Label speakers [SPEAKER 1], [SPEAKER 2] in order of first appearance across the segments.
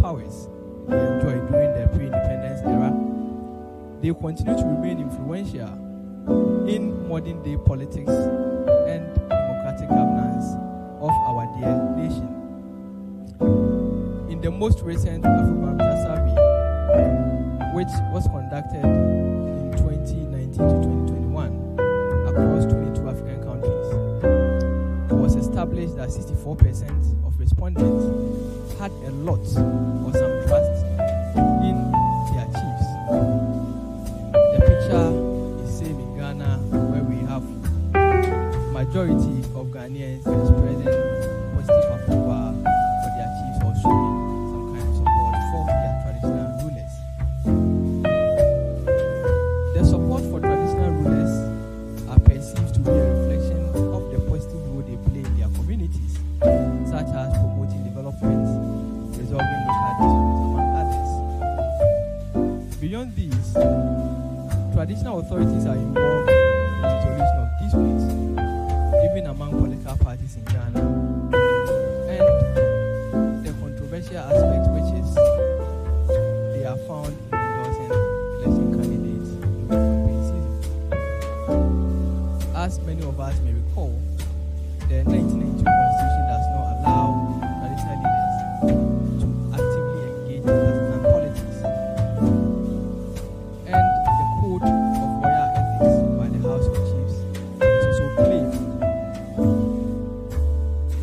[SPEAKER 1] powers they enjoyed during the pre-independence era, they continue to remain influential in modern-day politics and democratic governance of our dear nation. In the most recent Afrobarometer survey, which was conducted in 2019 to 2021 across 22 African countries, it was established that 64% of respondents had a lot or some trust in their chiefs. The picture is same in Ghana, where we have majority of Ghanaians expressing positive approval for their chiefs or showing some kind of support for their traditional rulers. The support for traditional rulers are perceived to be a reflection of the positive role they play in their communities, such as promoting development, resolving local disputes, among others. Beyond these, traditional authorities are involved in the resolution of disputes, even among political parties in Ghana, and the controversial aspect, which is they are found in endorsing election candidates during campaign season. As many of us may recall, the 1992 Constitution does not allow traditional leaders to actively engage in partisan politics, and the Code of Royal Ethics by the House of Chiefs is also claimed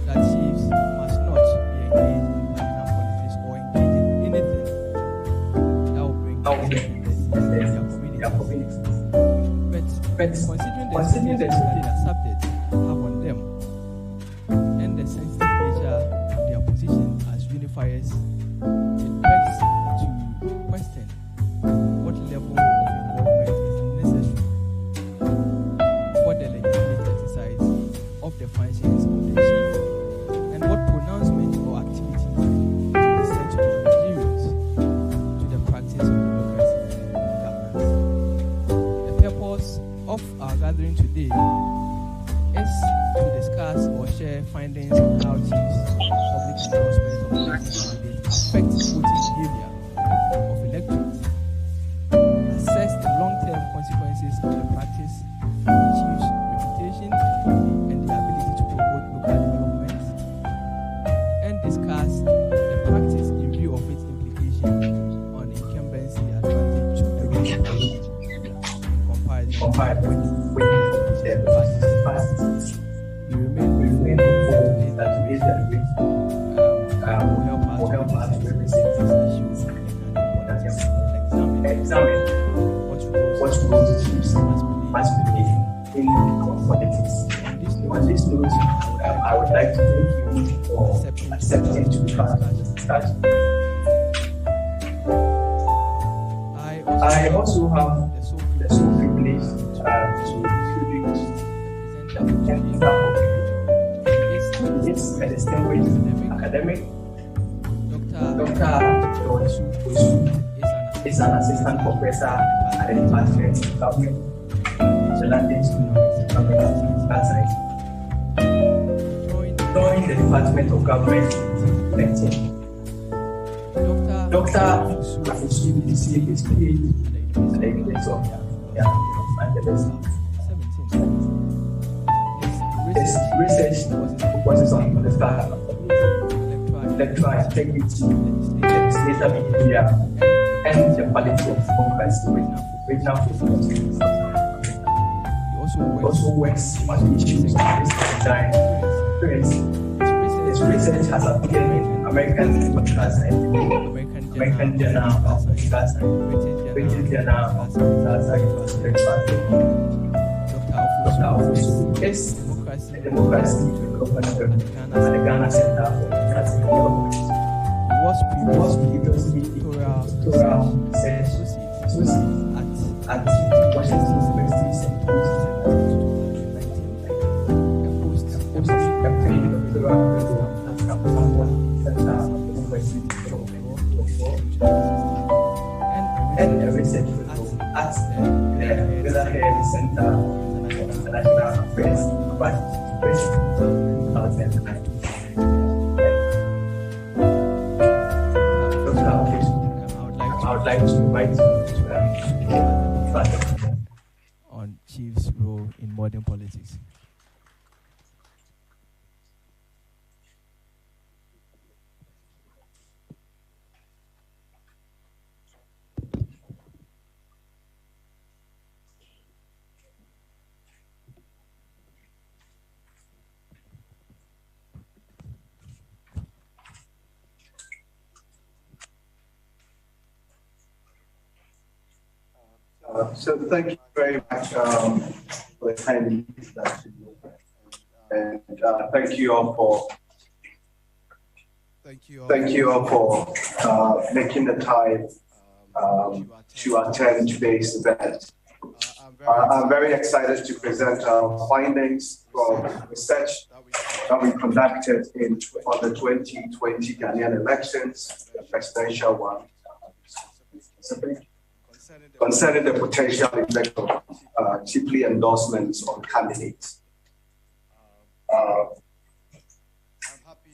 [SPEAKER 1] that chiefs must not be engaged in partisan politics or engage in anything that will bring their communities. But considering the experience that the subject have on them and the sensitive nature of their position as unifiers, it begs to question what level of involvement is necessary for the legitimate exercise of the functions of the chief, and what pronouncement or activity is said to be injurious to the practice of democracy and governance. The purpose of our gathering today is to discuss or share findings on how chiefs' public endorsement of election candidates affects voting behavior of electorates, assess the long-term consequences of the practice, chiefs' reputation, and their ability to promote local development, and discuss the practice in view of its implication on incumbency advantage and compared with the past. We remain hopeful that today's debate will help us to represent these issues and examine what roles chiefs must play in politics. On this note, I would like to thank you for accepting to be part of this discussion. I also have the sole privilege to introduce the presenter of it's a distinguished academic. Dr. Osu is an assistant professor at the Department of Government, the London School of Economics and Science. Joined the Department of Government in 2019. Dr. Osu received his PhD at the University of Los Angeles. His research focuses on political electoral integrity, legislative behavior, and the quality of democracy regional focus. He also works on issues of business design. His research has appeared in American Political Science, American Journal of Political Science, British Journal of Political Science, Dr. Osu is a democracy professor at the Ghana Center for Democracy and Development. He was previously doctoral research associate at Washington University St. Louis and postdoctoral fellow at Campbell Center for Democracy and Development, and a research fellow at the Weatherhead Center for International Affairs. Dr.
[SPEAKER 2] like to invite you to start.
[SPEAKER 1] On Chief's role in modern politics.
[SPEAKER 2] So thank you very much for attending this introduction, and thank you all for making the time to attend today's event. I'm very excited to present our findings from research that we conducted on the 2020 Ghanaian elections, the presidential one, concerning the potential effect of cheaply endorsements on candidates.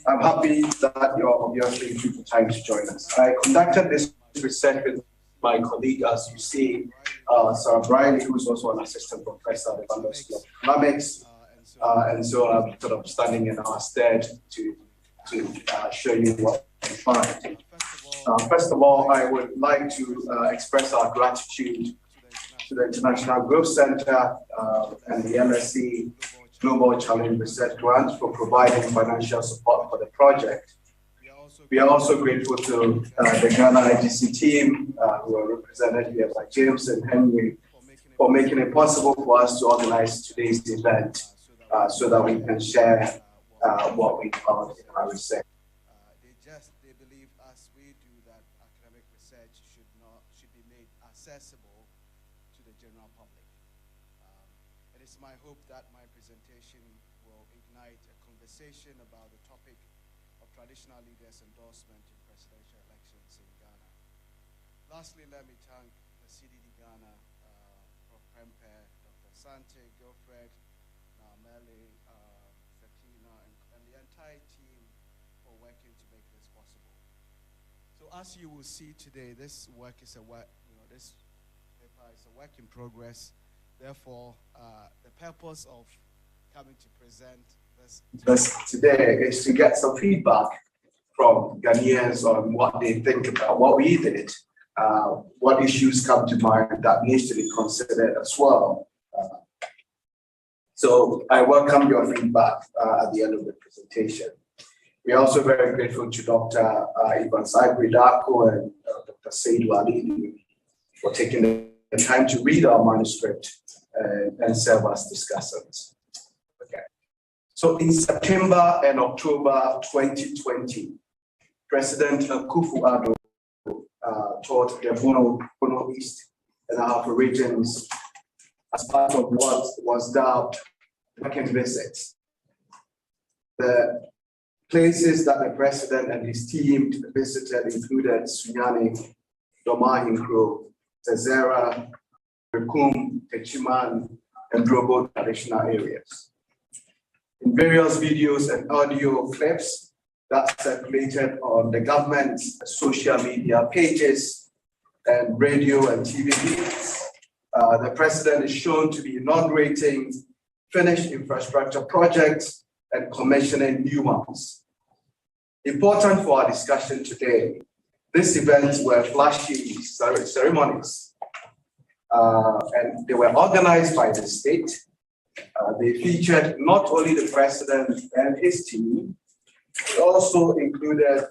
[SPEAKER 2] I'm happy that you're obviously taking time to join us. I conducted this research with my colleague, as you see, Sir Brian, who is also an assistant professor at the London School of Economics, and so I'm sort of standing in our stead to show you what we find. First of all, I would like to express our gratitude to the International Growth Center and the MSc Global Challenge Research Grant for providing financial support for the project. We are also grateful to the Ghana IGC team, who are represented here by James and Henry, for making it possible for us to organize today's event so that we can share what we found in our research.
[SPEAKER 3] They believe, as we do, that academic research should be made accessible to the general public. It is my hope that my presentation will ignite a conversation about the topic of traditional leaders' endorsement in presidential elections in Ghana. Lastly, let me thank the CDD-Ghana, Prof. Prempe, Dr. Sante, Gilfred, Mele, Sakina, and the entire team for working to make this possible. So as you will see today, this work is this paper is a work in progress. Therefore, the purpose of coming to present
[SPEAKER 2] this today is to get some feedback from Ghanaians on what they think about what we did, what issues come to mind that needs to be considered as well. So I welcome your feedback at the end of the presentation. We are also very grateful to Dr. Ivan Saibridako and Dr. Saidu Ali for taking the time to read our manuscript and serve as discussants. Okay. So in September and October 2020, President Akufo-Addo toured the Bono East and Ahafo regions as part of what was dubbed the second visit. The places that the president and his team visited included Sunyani, Domahinkro, Zezera, Rekum, Techiman, and Drobo traditional areas. In various videos and audio clips that circulated on the government's social media pages and radio and TV feeds, the president is shown to be inaugurating finished infrastructure projects and commissioning new ones. Important for our discussion today, these events were flashy ceremonies, and they were organized by the state. They featured not only the president and his team, but also included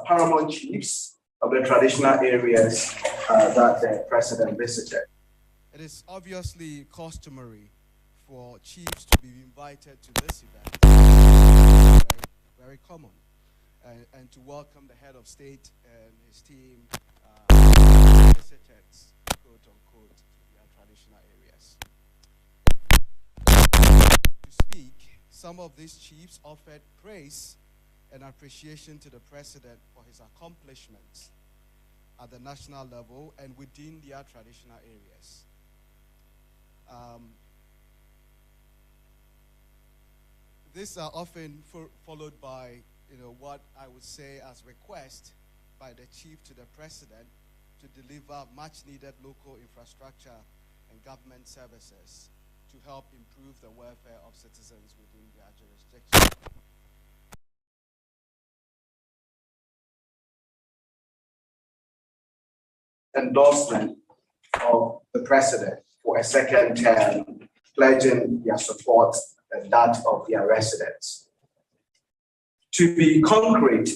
[SPEAKER 2] paramount chiefs of the traditional areas that the president visited.
[SPEAKER 3] It is obviously customary for chiefs to be invited to this event. Very, very common. And to welcome the head of state and his team, visitors, quote unquote, to their traditional areas. To speak, some of these chiefs offered praise and appreciation to the president for his accomplishments at the national level and within their traditional areas. These are often followed by what I would say as request by the chief to the president to deliver much-needed local infrastructure and government services to help improve the welfare of citizens within their jurisdiction.
[SPEAKER 2] Endorsement of the president for a second term, pledging their support and that of their residents. To be concrete,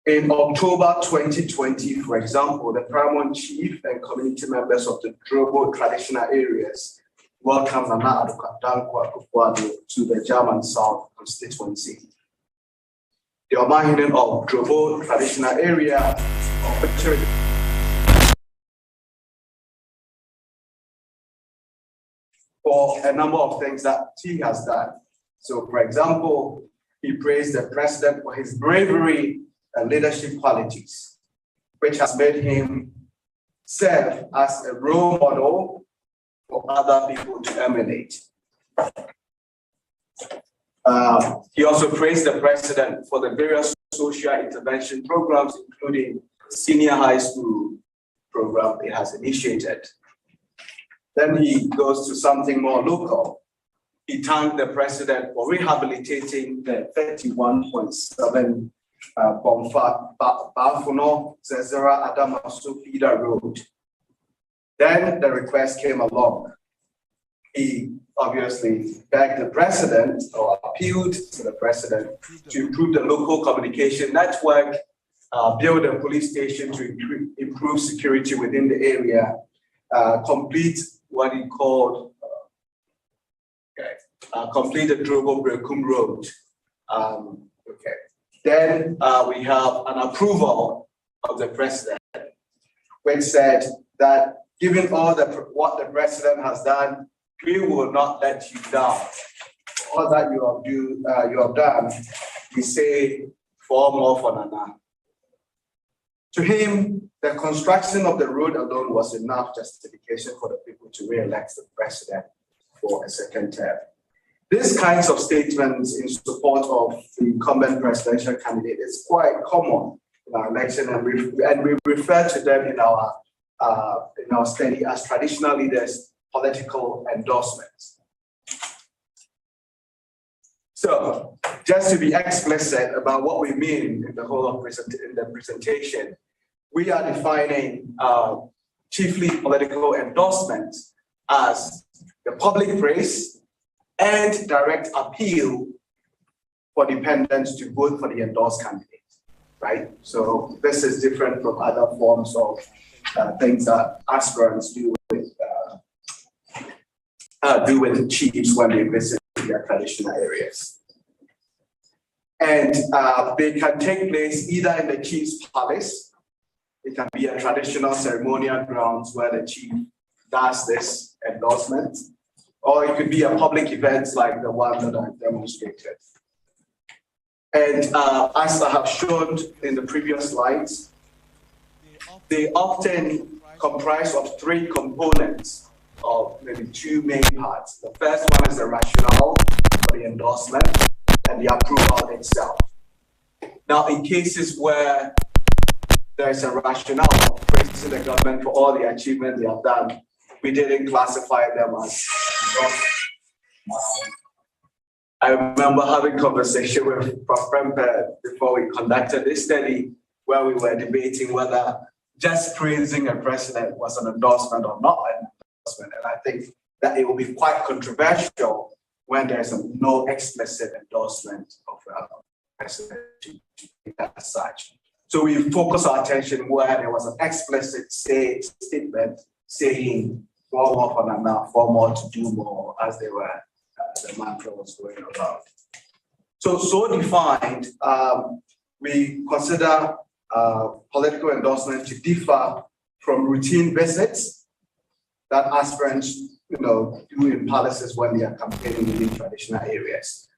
[SPEAKER 2] in October 2020, for example, the Paramount Chief and community members of the Drobo traditional areas welcomed Nana Addo Akufo-Addo to the German South constituency. The Omahinen of Drobo traditional area for a number of things that he has done. So, for example, he praised the president for his bravery and leadership qualities, which has made him serve as a role model for other people to emulate. He also praised the president for the various social intervention programs, including senior high school program he has initiated. Then he goes to something more local. He thanked the president for rehabilitating the 31.7 Bafuno Zezera Adamasu feeder road. Then the request came along. He obviously begged the president or appealed to the president to improve the local communication network, build a police station to improve security within the area, complete what he called complete the Drobo Brekum Road. Then we have an approval of the president, which said that given all what the president has done, we will not let you down. All that you have done, we say 4 more for Nana. To him, the construction of the road alone was enough justification for the people to re-elect the president for a second term. These kinds of statements in support of the incumbent presidential candidate is quite common in our election, and we refer to them in our study as traditional leaders' political endorsements. So, just to be explicit about what we mean in the whole of the presentation, we are defining chiefly political endorsements as the public praise and direct appeal for dependents to vote for the endorsed candidate, right? So this is different from other forms of things that aspirants do with chiefs when they visit their traditional areas. And they can take place either in the chief's palace. It can be a traditional ceremonial grounds where the chief does this endorsement, or it could be a public event like the one that I demonstrated. And as I have shown in the previous slides, they often comprise of 3 components of maybe 2 main parts. The first one is the rationale for the endorsement and the approval itself. Now, in cases where there is a rationale praising the government for all the achievements they have done, we didn't classify them as endorsements. I remember having a conversation with Prof. Premper before we conducted this study, where we were debating whether just praising a president was an endorsement or not an endorsement. And I think that it will be quite controversial when there's no explicit endorsement of a president as such. So we focus our attention where there was an explicit statement saying 4 more for Nana, 4 more to do more, as they were, the mantra was going about. So defined, we consider political endorsement to differ from routine visits that aspirants, do in palaces when they are campaigning within traditional areas.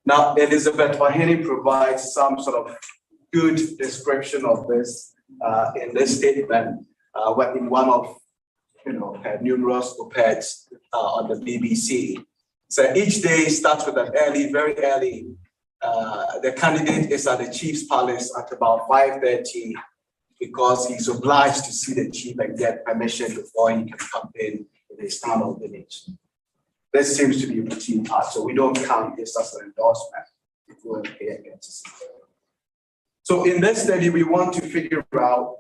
[SPEAKER 2] Now, Elizabeth Wahini provides some sort of good description of this in this statement, in one of her numerous op-eds on the BBC. So each day starts with an very early. The candidate is at the chief's palace at about 5:30 because he's obliged to see the chief and get permission before he can campaign in his town or village. This seems to be a routine part, so we don't count this as an endorsement if we're pay against it. So in this study, we want to figure out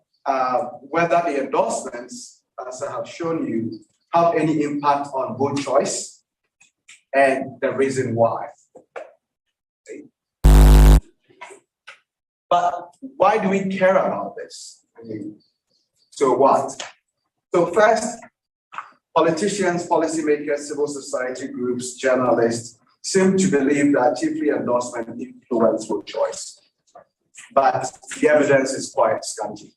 [SPEAKER 2] whether the endorsements, as I have shown you, have any impact on vote choice and the reason why. But why do we care about this? So what? So first, politicians, policymakers, civil society groups, journalists seem to believe that chiefly endorsement influence vote choice. But the evidence is quite scanty.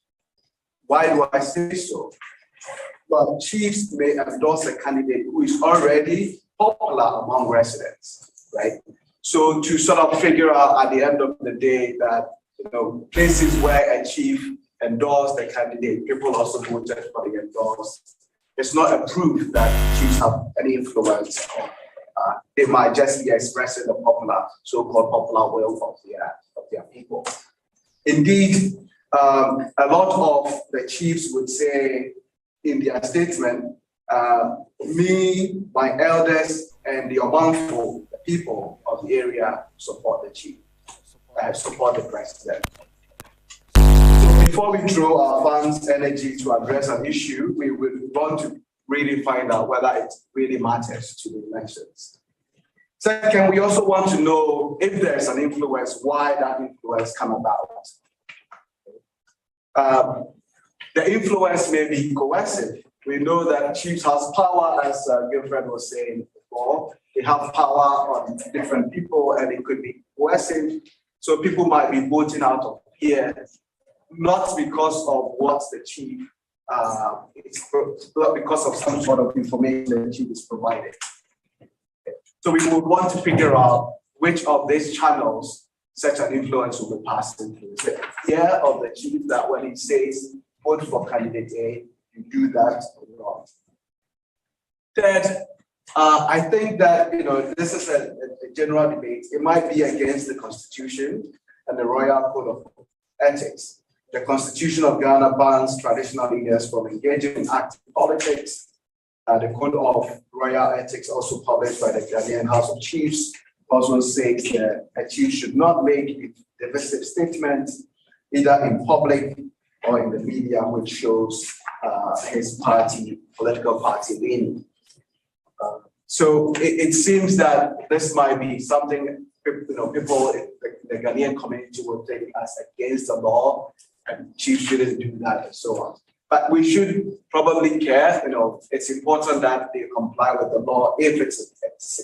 [SPEAKER 2] Why do I say so? Well, chiefs may endorse a candidate who is already popular among residents, right? So to sort of figure out at the end of the day that, places where a chief endorsed the candidate, people also voted for the endorsed, it's not a proof that chiefs have any influence on. They might just be expressing the so-called popular will of their people. Indeed, a lot of the chiefs would say in their statement, me, my elders, and the Obanfo, the people of the area, support the chief, support the president. So before we throw our funds, energy to address an issue, we would want to really find out whether it really matters to the elections. Second, we also want to know if there's an influence, why that influence come about. The influence may be coercive. We know that chiefs has power, as Gilfred was saying before. They have power on different people, and it could be coercive. So people might be voting out of fear, not because of what the chief, it's not because of some sort of information the chief is providing. So we would want to figure out which of these channels such an influence will be passed into. Is it fear of the chief that when he says vote for candidate A, you do that or not? Third, I think that this is a general debate. It might be against the Constitution and the Royal Code of Ethics. The Constitution of Ghana bans traditional leaders from engaging in active politics. The Code of Royal Ethics, also published by the Ghanaian House of Chiefs, also says that a chief should not make divisive statements either in public or in the media, which shows his political party leaning. So it seems that this might be something people in the Ghanaian community will take as against the law, and chiefs shouldn't do that and so on. But we should probably care. It's important that they comply with the law if it's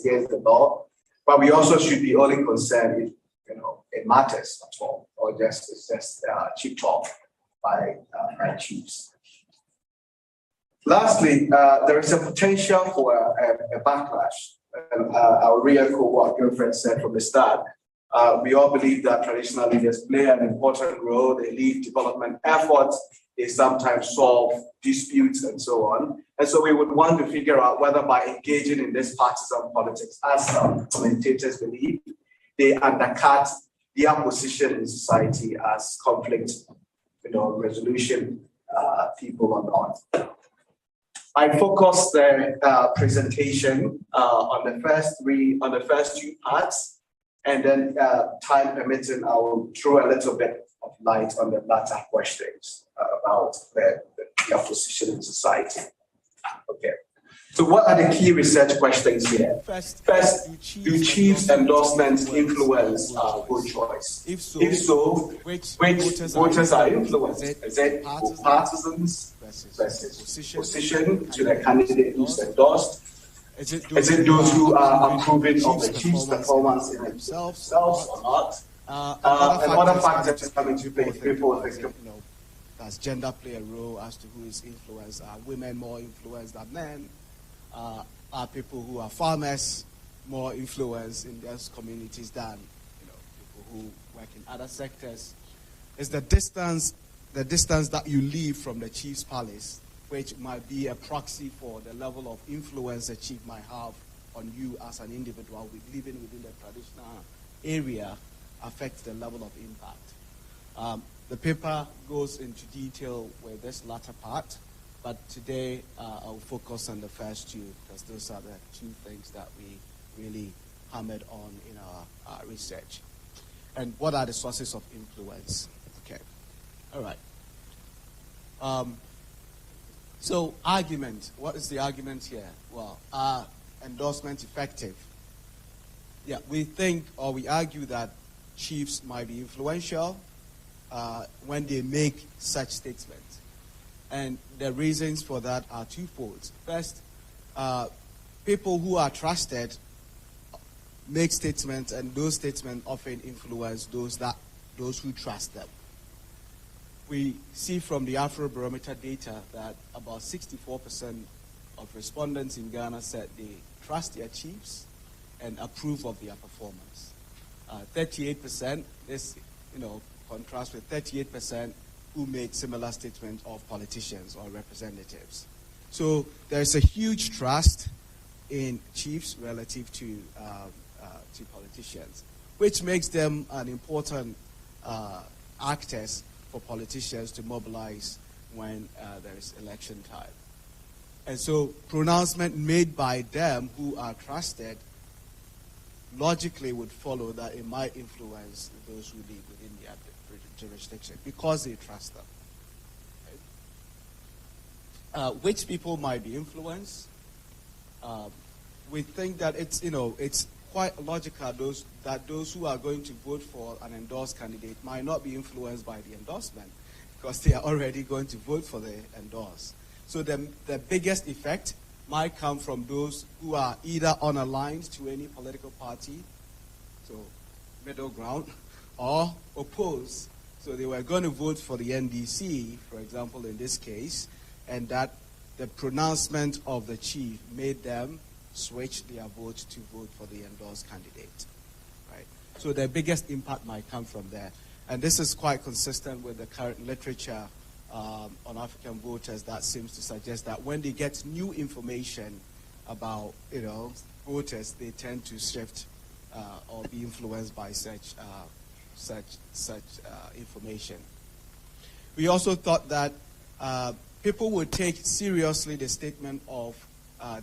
[SPEAKER 2] against the law. But we also should be only concerned if it matters at all, or it's just cheap talk by chiefs. Lastly, there is a potential for a backlash. I'll re-echo what Gilfred said from the start. We all believe that traditional leaders play an important role. They lead development efforts. They sometimes solve disputes and so on. And so we would want to figure out whether by engaging in this partisan politics, as some commentators believe, they undercut their position in society as conflict, resolution people or not. I focused the presentation on the first two parts, and then time permitting, I will throw a little bit of light on the latter questions about their position in society. Okay. So what are the key research questions here? First, do chiefs' endorsements influence vote choice? If so, which voters are influenced? Is it partisans versus opposition to the candidate who's endorsed? Is it those who are approving of the chief's performance in themselves or not? And other factors come into play. People think,
[SPEAKER 3] does gender play a role as to who is influenced? Are women more influenced than men? Are people who are farmers more influenced in those communities than people who work in other sectors? Is the distance that you live from the chief's palace, which might be a proxy for the level of influence a chief might have on you as an individual living within the traditional area, affects the level of impact. The paper goes into detail with this latter part, but today I'll focus on the first two, because those are the two things that we really hammered on in our research. And what are the sources of influence? Okay, all right. So argument, what is the argument here? Well, are endorsement effective? Yeah, we think, or we argue, that chiefs might be influential when they make such statements. And the reasons for that are twofold. First, people who are trusted make statements, and those statements often influence those who trust them. We see from the Afrobarometer data that about 64% of respondents in Ghana said they trust their chiefs and approve of their performance. 38%, this contrasts with 38% who made similar statements of politicians or representatives. So there's a huge trust in chiefs relative to politicians, which makes them an important actors for politicians to mobilize when there is election time. And so pronouncement made by them who are trusted logically would follow that it might influence those who live within their jurisdiction because they trust them. Right? Which people might be influenced? We think that it's quite logical that those who are going to vote for an endorsed candidate might not be influenced by the endorsement because they are already going to vote for the endorsed. So the biggest effect might come from those who are either unaligned to any political party, so middle ground, or opposed. So they were going to vote for the NDC, for example, in this case, and that the pronouncement of the chief made them switch their vote to vote for the endorsed candidate. Right? So the biggest impact might come from there. And this is quite consistent with the current literature on African voters that seems to suggest that when they get new information about voters, they tend to shift or be influenced by such information. We also thought that people would take seriously the statement of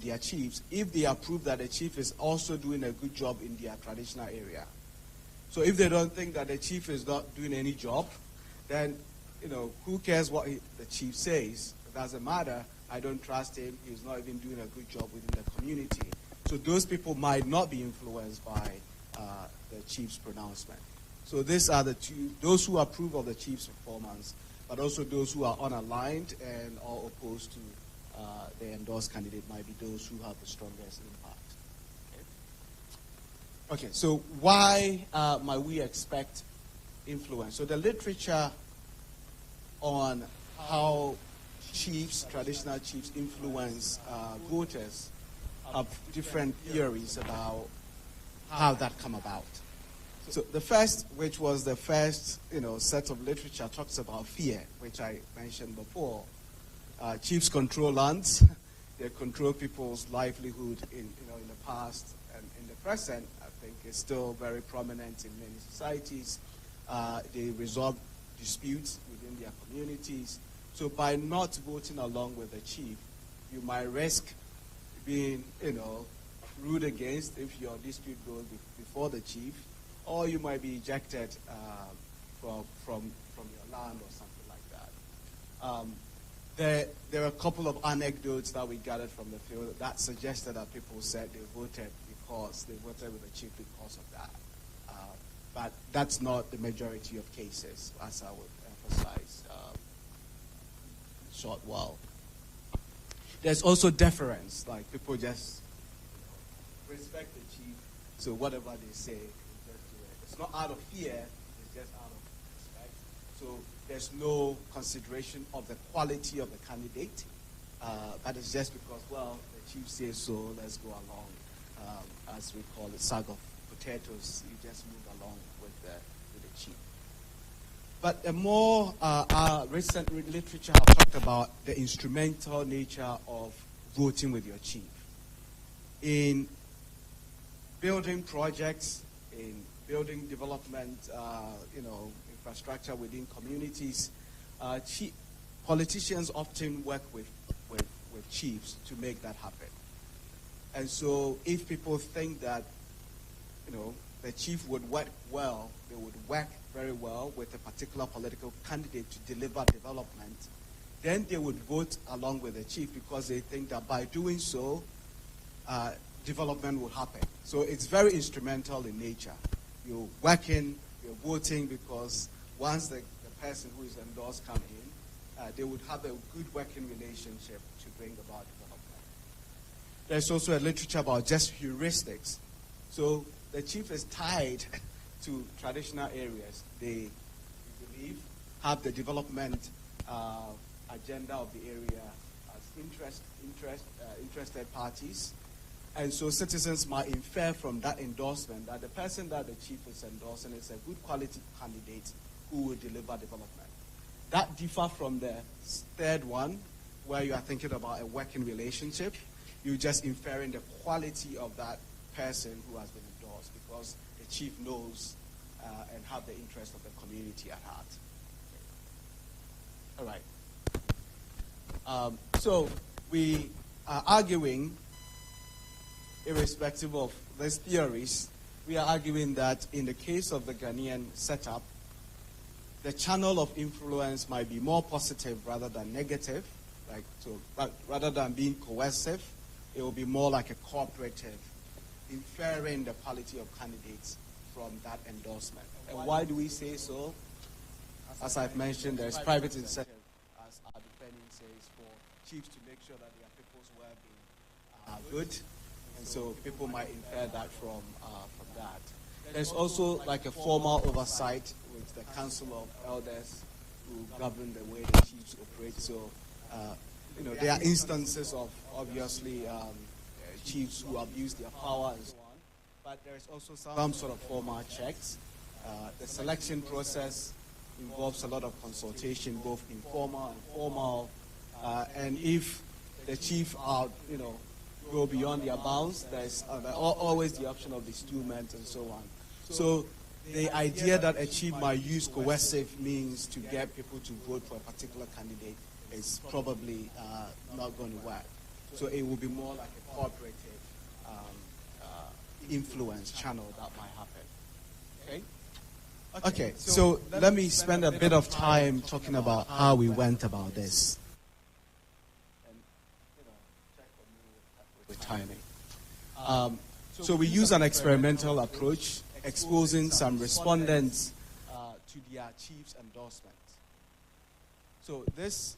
[SPEAKER 3] their chiefs if they approve that the chief is also doing a good job in their traditional area. So if they don't think that the chief is not doing any job, then who cares what the chief says? It doesn't matter. I don't trust him. He's not even doing a good job within the community. So those people might not be influenced by the chief's pronouncement. So these are the two: those who approve of the chief's performance, but also those who are unaligned and or opposed to the endorsed candidate might be those who have the strongest impact. Okay, so why might we expect influence? So the literature on how chiefs, traditional chiefs, influence voters have different theories about how that come about. So the first, which was the first set of literature, talks about fear, which I mentioned before. Chiefs control lands. They control people's livelihood in the past and in the present. I think it's still very prominent in many societies. They resolve disputes within their communities. So by not voting along with the chief, you might risk being, ruled against if your dispute goes before the chief, or you might be ejected from your land or something like that. There are a couple of anecdotes that we gathered from the field that suggested that people said they voted with the chief because of that. But that's not the majority of cases, as I would emphasize short while. There's also deference, like people just respect the chief, so whatever they say, they just do it. It's not out of fear, it's just out of respect. So there's no consideration of the quality of the candidate, but it's just because, well, the chief says so, let's go along. As we call it, sack of potatoes, you just move along with the chief. But a more recent literature have talked about the instrumental nature of voting with your chief. In building projects, in building development, infrastructure within communities, politicians often work with chiefs to make that happen. And so if people think that, the chief would work well, they would work very well with a particular political candidate to deliver development, then they would vote along with the chief because they think that by doing so, development will happen. So it's very instrumental in nature. You're working, you're voting, because once the person who is endorsed come in, they would have a good working relationship to bring about development. There's also a literature about just heuristics. So the chief is tied to traditional areas. They, we believe, have the development agenda of the area as interested parties. And so citizens might infer from that endorsement that the person that the chief is endorsing is a good quality candidate who will deliver development. That differs from the third one, where you are thinking about a working relationship. You're just inferring the quality of that person who has been endorsed, because the chief knows and have the interest of the community at heart. All right. So we are arguing, irrespective of these theories, we are arguing that in the case of the Ghanaian setup, the channel of influence might be more positive rather than negative. Rather than being coercive, it will be more like a cooperative, inferring the quality of candidates from that endorsement. And why do we say so? As I've mentioned, there's private incentive, as our defending says, for chiefs to make sure that their people's well-being are good. And so people might infer that from that. There's also like a formal oversight with the Council of Elders who govern the way the chiefs operate. So, there are instances of, obviously, chiefs who abuse their power and so on. But there's also some sort of formal checks. The selection process involves a lot of consultation, both informal and formal. And if the chief go beyond their bounds, there's always the option of bestowment and so on. So the idea that a chief might use coercive means to get people to vote for a particular candidate is probably not going to work. So it will be more like a cooperative influence channel that might happen. Okay, so let me spend a bit of time talking about how we went about this. With timing. So we use an experimental approach, exposing some respondents to their chief's endorsement. So this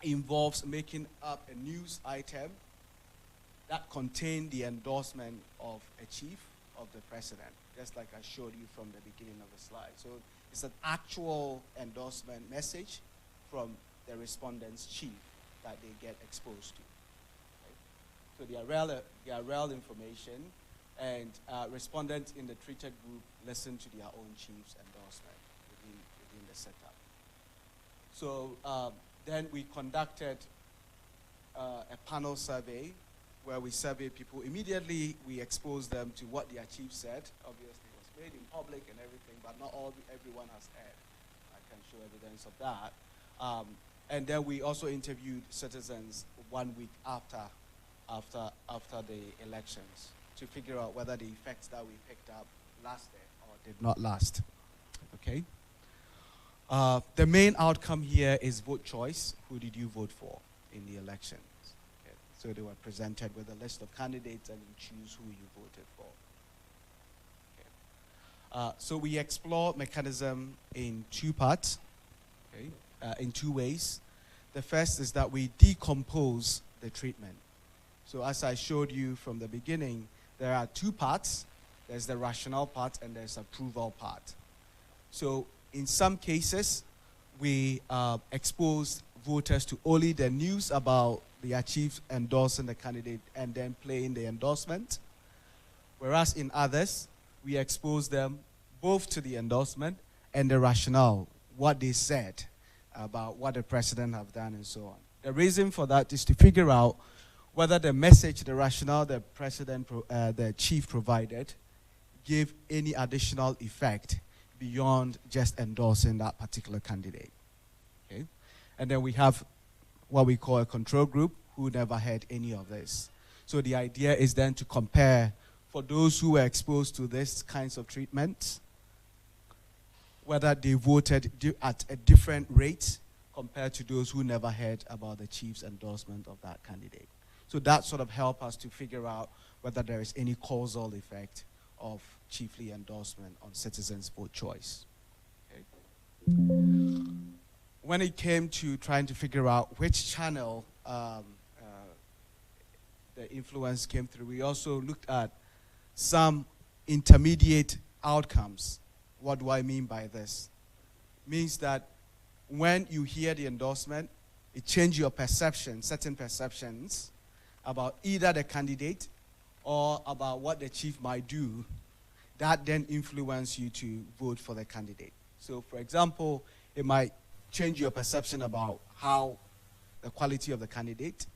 [SPEAKER 3] involves making up a news item that contained the endorsement of a chief of the president, just like I showed you from the beginning of the slide. So it's an actual endorsement message from the respondent's chief that they get exposed to. So they are real information, and respondents in the treated group listen to their own chief's endorsement within the setup. So then we conducted a panel survey where we surveyed people. Immediately we exposed them to what their chief said. Obviously it was made in public and everything, but not everyone has heard. I can show evidence of that. And then we also interviewed citizens 1 week after the elections to figure out whether the effects that we picked up lasted or did not last. Okay. The main outcome here is vote choice. Who did you vote for in the elections? Okay. So they were presented with a list of candidates and you choose who you voted for. Okay. So we explore mechanism in two parts, okay, in two ways. The first is that we decompose the treatment. So as I showed you from the beginning, there are two parts. There's the rationale part and there's approval part. So in some cases, we expose voters to only the news about the chief endorsing the candidate and then playing the endorsement. Whereas in others, we expose them both to the endorsement and the rationale, what they said about what the president have done and so on. The reason for that is to figure out whether the message, the rationale the president, the chief provided, gave any additional effect beyond just endorsing that particular candidate. Okay? And then we have what we call a control group who never had any of this. So the idea is then to compare for those who were exposed to this kinds of treatments, whether they voted at a different rate compared to those who never heard about the chief's endorsement of that candidate. So that sort of helped us to figure out whether there is any causal effect of chiefly endorsement on citizens' vote choice. Okay. When it came to trying to figure out which channel the influence came through, we also looked at some intermediate outcomes. What do I mean by this? It means that when you hear the endorsement, it changes your perception, certain perceptions about either the candidate or about what the chief might do, that then influence you to vote for the candidate. So for example, it might change your perception about how the quality of the candidate,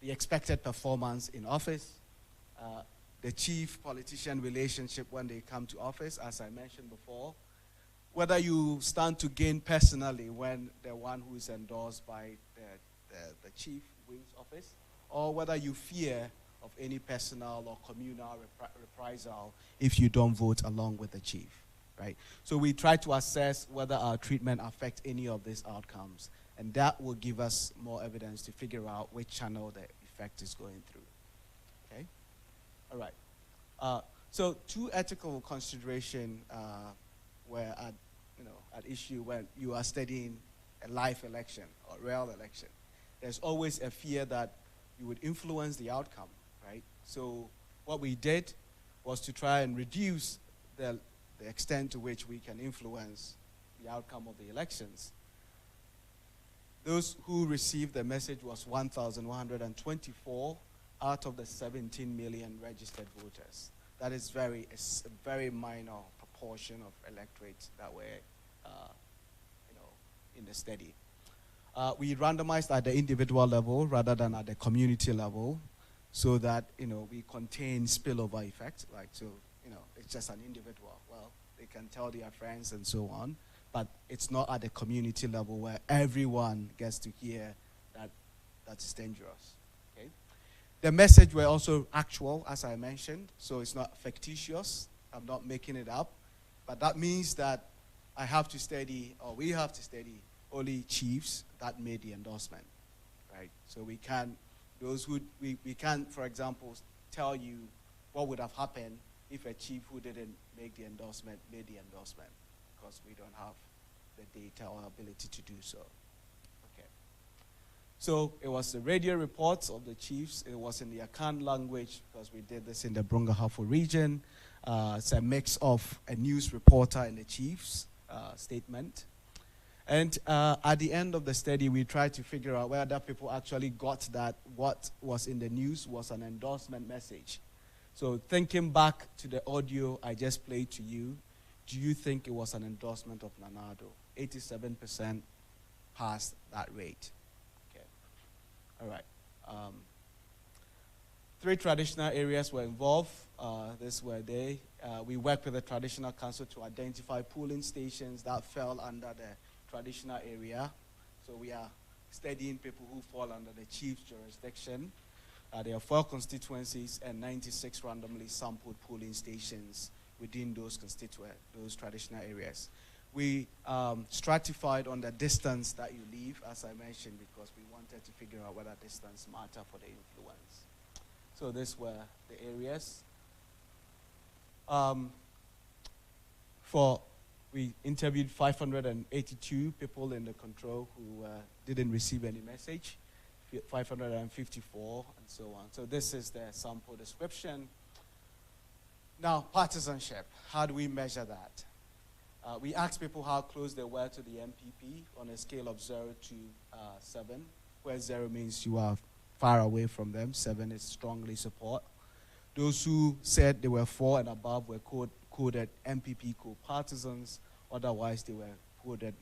[SPEAKER 3] the expected performance in office, the chief-politician relationship when they come to office, as I mentioned before, whether you stand to gain personally when the one who is endorsed by the chief wins office, or whether you fear of any personal or communal reprisal if you don't vote along with the chief, right? So we try to assess whether our treatment affects any of these outcomes, and that will give us more evidence to figure out which channel the effect is going through, okay? All right. So two ethical considerations were at issue when you are studying a live election or real election. There's always a fear that you would influence the outcome, right? So what we did was to try and reduce the extent to which we can influence the outcome of the elections. Those who received the message was 1,124 out of the 17 million registered voters. That is a very minor proportion of electorates that were in the study. We randomized at the individual level rather than at the community level, so that we contain spillover effect. Like, so it's just an individual. Well, they can tell their friends and so on, but it's not at the community level where everyone gets to hear that that's dangerous. Okay. The message were also actual, as I mentioned, so it's not fictitious. I'm not making it up, but that means that I have to study, or we have to study, only chiefs that made the endorsement, right? So we can't, for example, tell you what would have happened if a chief who didn't make the endorsement made the endorsement, because we don't have the data or ability to do so. Okay. So it was the radio reports of the chiefs. It was in the Akan language, because we did this in the Brongahafo region. It's a mix of a news reporter and the chief's statement. And at the end of the study, we tried to figure out whether people actually got that what was in the news was an endorsement message. So thinking back to the audio I just played to you, do you think it was an endorsement of Nanado? 87% passed that rate. Okay. All right. 3 traditional areas were involved. This were they. We worked with the traditional council to identify polling stations that fell under the traditional area. So we are studying people who fall under the chief's jurisdiction. There are 4 constituencies and 96 randomly sampled polling stations within those traditional areas. We stratified on the distance that you leave, as I mentioned, because we wanted to figure out whether distance matter for the influence. So these were the areas. We interviewed 582 people in the control who didn't receive any message, 554, and so on. So this is the sample description. Now, partisanship, how do we measure that? We asked people how close they were to the MPP on a scale of 0 to 7, where 0 means you are far away from them, 7 is strongly support. Those who said they were 4 and above were coded MPP co-partisans, otherwise they were coded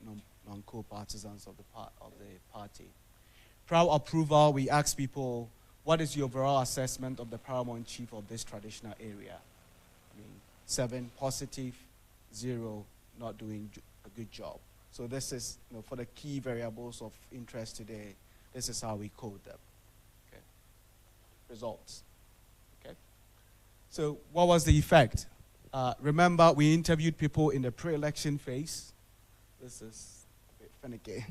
[SPEAKER 3] non-co-partisans of the party. Prior approval, we asked people, what is your overall assessment of the paramount chief of this traditional area? 7 positive, 0, not doing a good job. So this is, for the key variables of interest today, this is how we code them. Okay. Results. Okay. So what was the effect? Remember, we interviewed people in the pre-election phase. This is a bit finicky.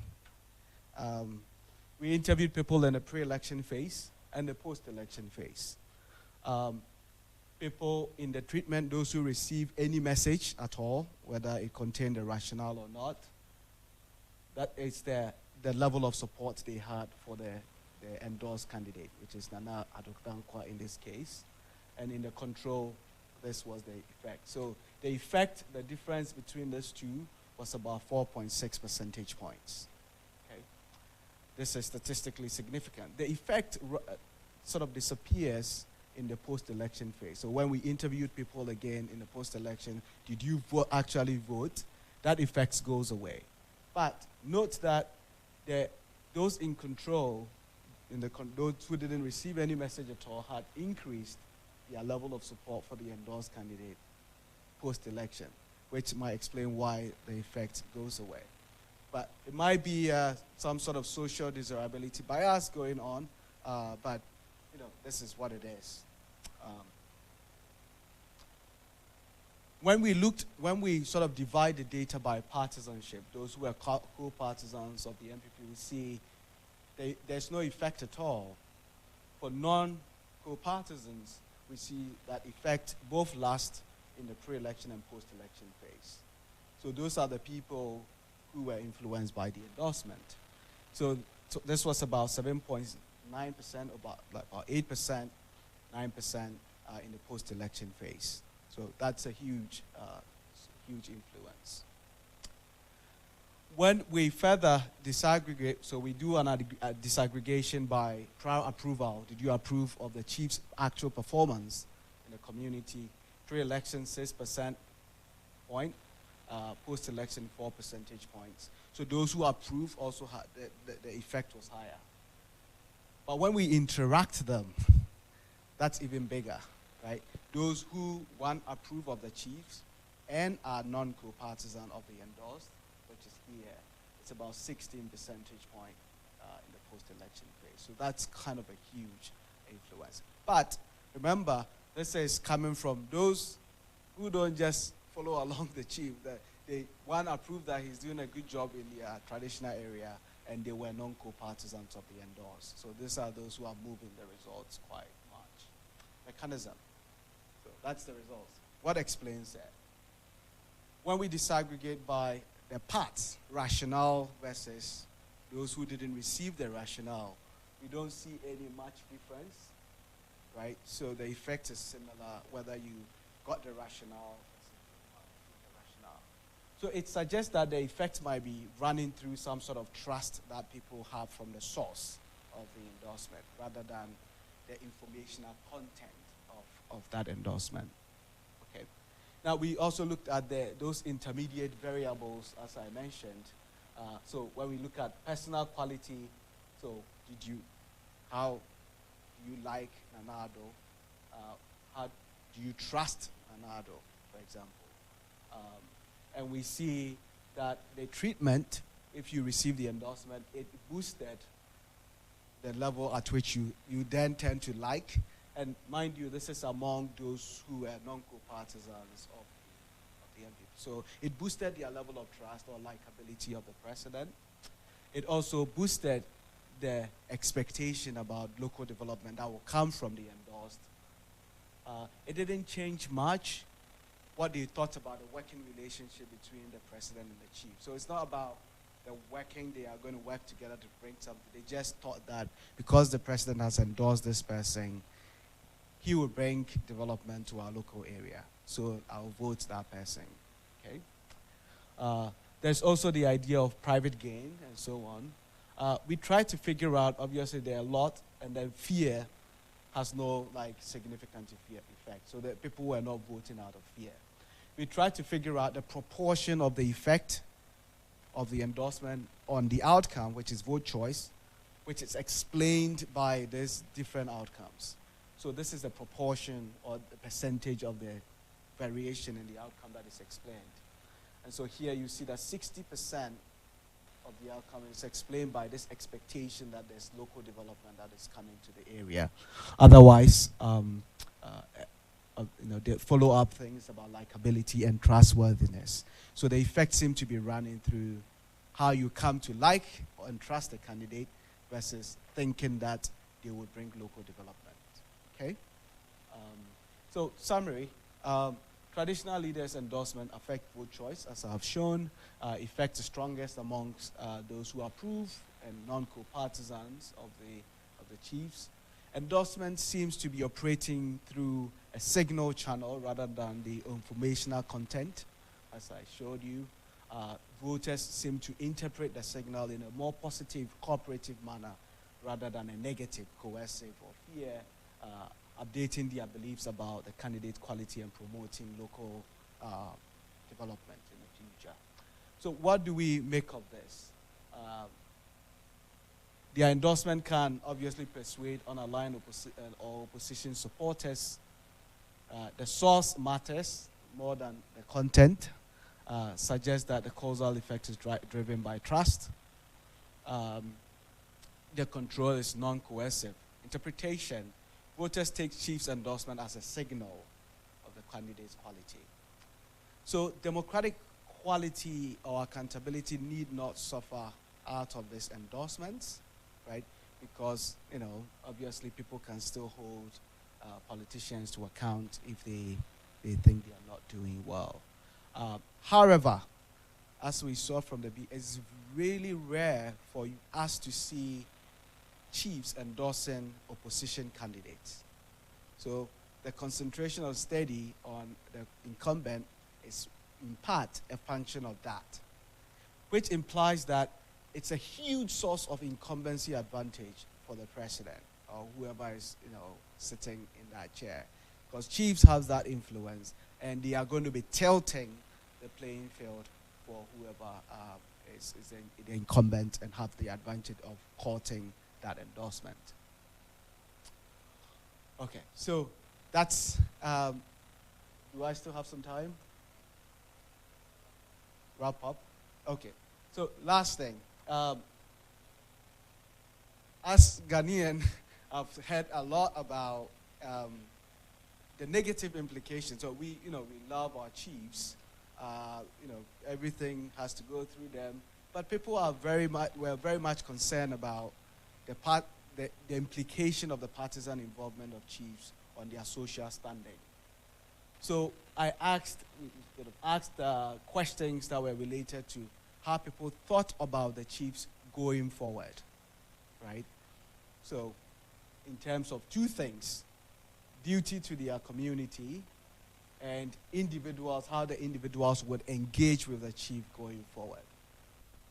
[SPEAKER 3] We interviewed people in the pre-election phase and the post-election phase. People in the treatment, those who receive any message at all, whether it contained a rationale or not, that is the level of support they had for the endorsed candidate, which is Nana Addo-Dankwa in this case. And in the control, this was the effect. So the effect, the difference between these two was about 4.6 percentage points. Okay? This is statistically significant. The effect sort of disappears in the post-election phase. So when we interviewed people again in the post-election, did you actually vote? That effect goes away. But note that those in control, those who didn't receive any message at all, had increased their level of support for the endorsed candidate post-election, which might explain why the effect goes away. But it might be some sort of social desirability bias going on, but this is what it is. When we sort of divide the data by partisanship, those who are co-partisans of the MPP, we see there's no effect at all. For non-co-partisans, we see that effect both last in the pre-election and post-election phase. So those are the people who were influenced by the endorsement. So this was about 7.9%, about 8%, 9% in the post-election phase. So that's a huge influence. When we further disaggregate, so we do a disaggregation by prior approval. Did you approve of the chief's actual performance in the community? Pre-election 6% point, post-election 4 percentage points. So those who approve also had the effect was higher. But when we interact them, that's even bigger, right? Those who, one, approve of the chiefs and are non-co-partisan of the endorsed, which is here, it's about 16 percentage point in the post-election phase. So that's kind of a huge influence. But remember, this is coming from those who don't just follow along the chief. One approved that he's doing a good job in the traditional area, and they were non-co-partisans of the endorsed. So these are those who are moving the results quite much. Mechanism. So that's the results. What explains that? When we disaggregate by the parts, rationale versus those who didn't receive the rationale, we don't see any much difference, right? So the effect is similar whether you got the rationale or the rationale. So it suggests that the effect might be running through some sort of trust that people have from the source of the endorsement rather than the informational content of that endorsement. Okay. Now we also looked at those intermediate variables, as I mentioned. So when we look at personal quality, so how do you like Nana Addo? How do you trust Nana Addo, for example? And we see that the treatment, if you receive the endorsement, it boosted the level at which you then tend to like. And mind you, this is among those who are non-co-partisans of the MPP. So it boosted their level of trust or likability of the president. It also boosted the expectation about local development that will come from the endorsed. It didn't change much what they thought about the working relationship between the president and the chief. So it's not about the working, they are going to work together to bring something. They just thought that because the president has endorsed this person, he will bring development to our local area. So I'll vote that person, okay? There's also the idea of private gain and so on. We try to figure out, obviously there are a lot, and then fear has no significant effect. So that people were not voting out of fear. We try to figure out the proportion of the effect of the endorsement on the outcome, which is vote choice, which is explained by these different outcomes. So this is the proportion or the percentage of the variation in the outcome that is explained. And so here you see that 60% of the outcome is explained by this expectation that there's local development that is coming to the area. Otherwise, they follow up things about likability and trustworthiness. So the effects seem to be running through how you come to like and trust a candidate versus thinking that they would bring local development. Okay? So summary, traditional leaders' endorsement affect vote choice, as I have shown. Effect is strongest amongst those who approve and non-co-partisans of the chiefs. Endorsement seems to be operating through a signal channel rather than the informational content, as I showed you. Voters seem to interpret the signal in a more positive, cooperative manner rather than a negative, coercive, or fear, updating their beliefs about the candidate quality and promoting local development in the future. So what do we make of this? Their endorsement can obviously persuade unaligned or opposition supporters. The source matters more than the content. Suggests that the causal effect is driven by trust. The control is non-coercive. Interpretation. Voters take chief's endorsement as a signal of the candidate's quality. So democratic quality or accountability need not suffer out of these endorsements, right? Because, obviously people can still hold politicians to account if they think they are not doing well. However, as we saw from the it's really rare for us to see chiefs endorsing opposition candidates. So the concentration of study on the incumbent is in part a function of that, which implies that it's a huge source of incumbency advantage for the president or whoever is, sitting in that chair. Because chiefs have that influence, and they are going to be tilting the playing field for whoever is the incumbent and have the advantage of courting that endorsement. Okay, so that's, do I still have some time? Wrap up? Okay, so last thing. As Ghanaian, I've heard a lot about the negative implications. So we love our chiefs. Everything has to go through them. But people were very much concerned about the implication of the partisan involvement of chiefs on their social standing. So I asked questions that were related to how people thought about the chiefs going forward, right? So in terms of two things, duty to their community and individuals, how the individuals would engage with the chief going forward.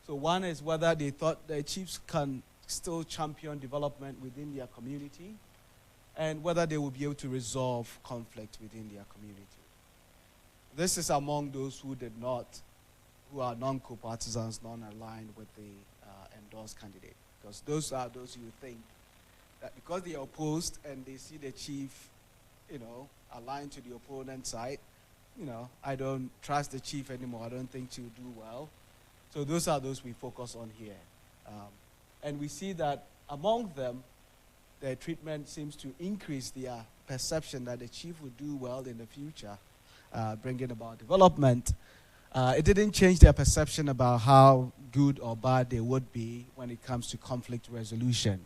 [SPEAKER 3] So one is whether they thought the chiefs can still champion development within their community and whether they will be able to resolve conflict within their community. This is among those who who are non-co-partisans, non-aligned with the endorsed candidate. Because those are those who think that because they are opposed and they see the chief, aligned to the opponent side, I don't trust the chief anymore. I don't think she'll do well. So those are those we focus on here. And we see that among them, their treatment seems to increase their perception that the chief will do well in the future, bringing about development. It didn't change their perception about how good or bad they would be when it comes to conflict resolution.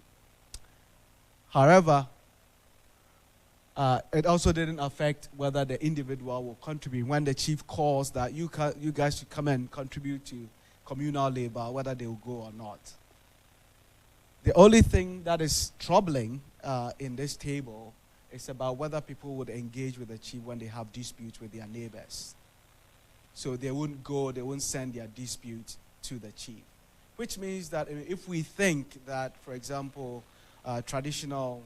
[SPEAKER 3] However, it also didn't affect whether the individual will contribute. When the chief calls that you guys should come and contribute to communal labor, whether they will go or not. The only thing that is troubling in this table is about whether people would engage with the chief when they have disputes with their neighbors. So they wouldn't send their dispute to the chief. Which means that if we think that, for example, traditional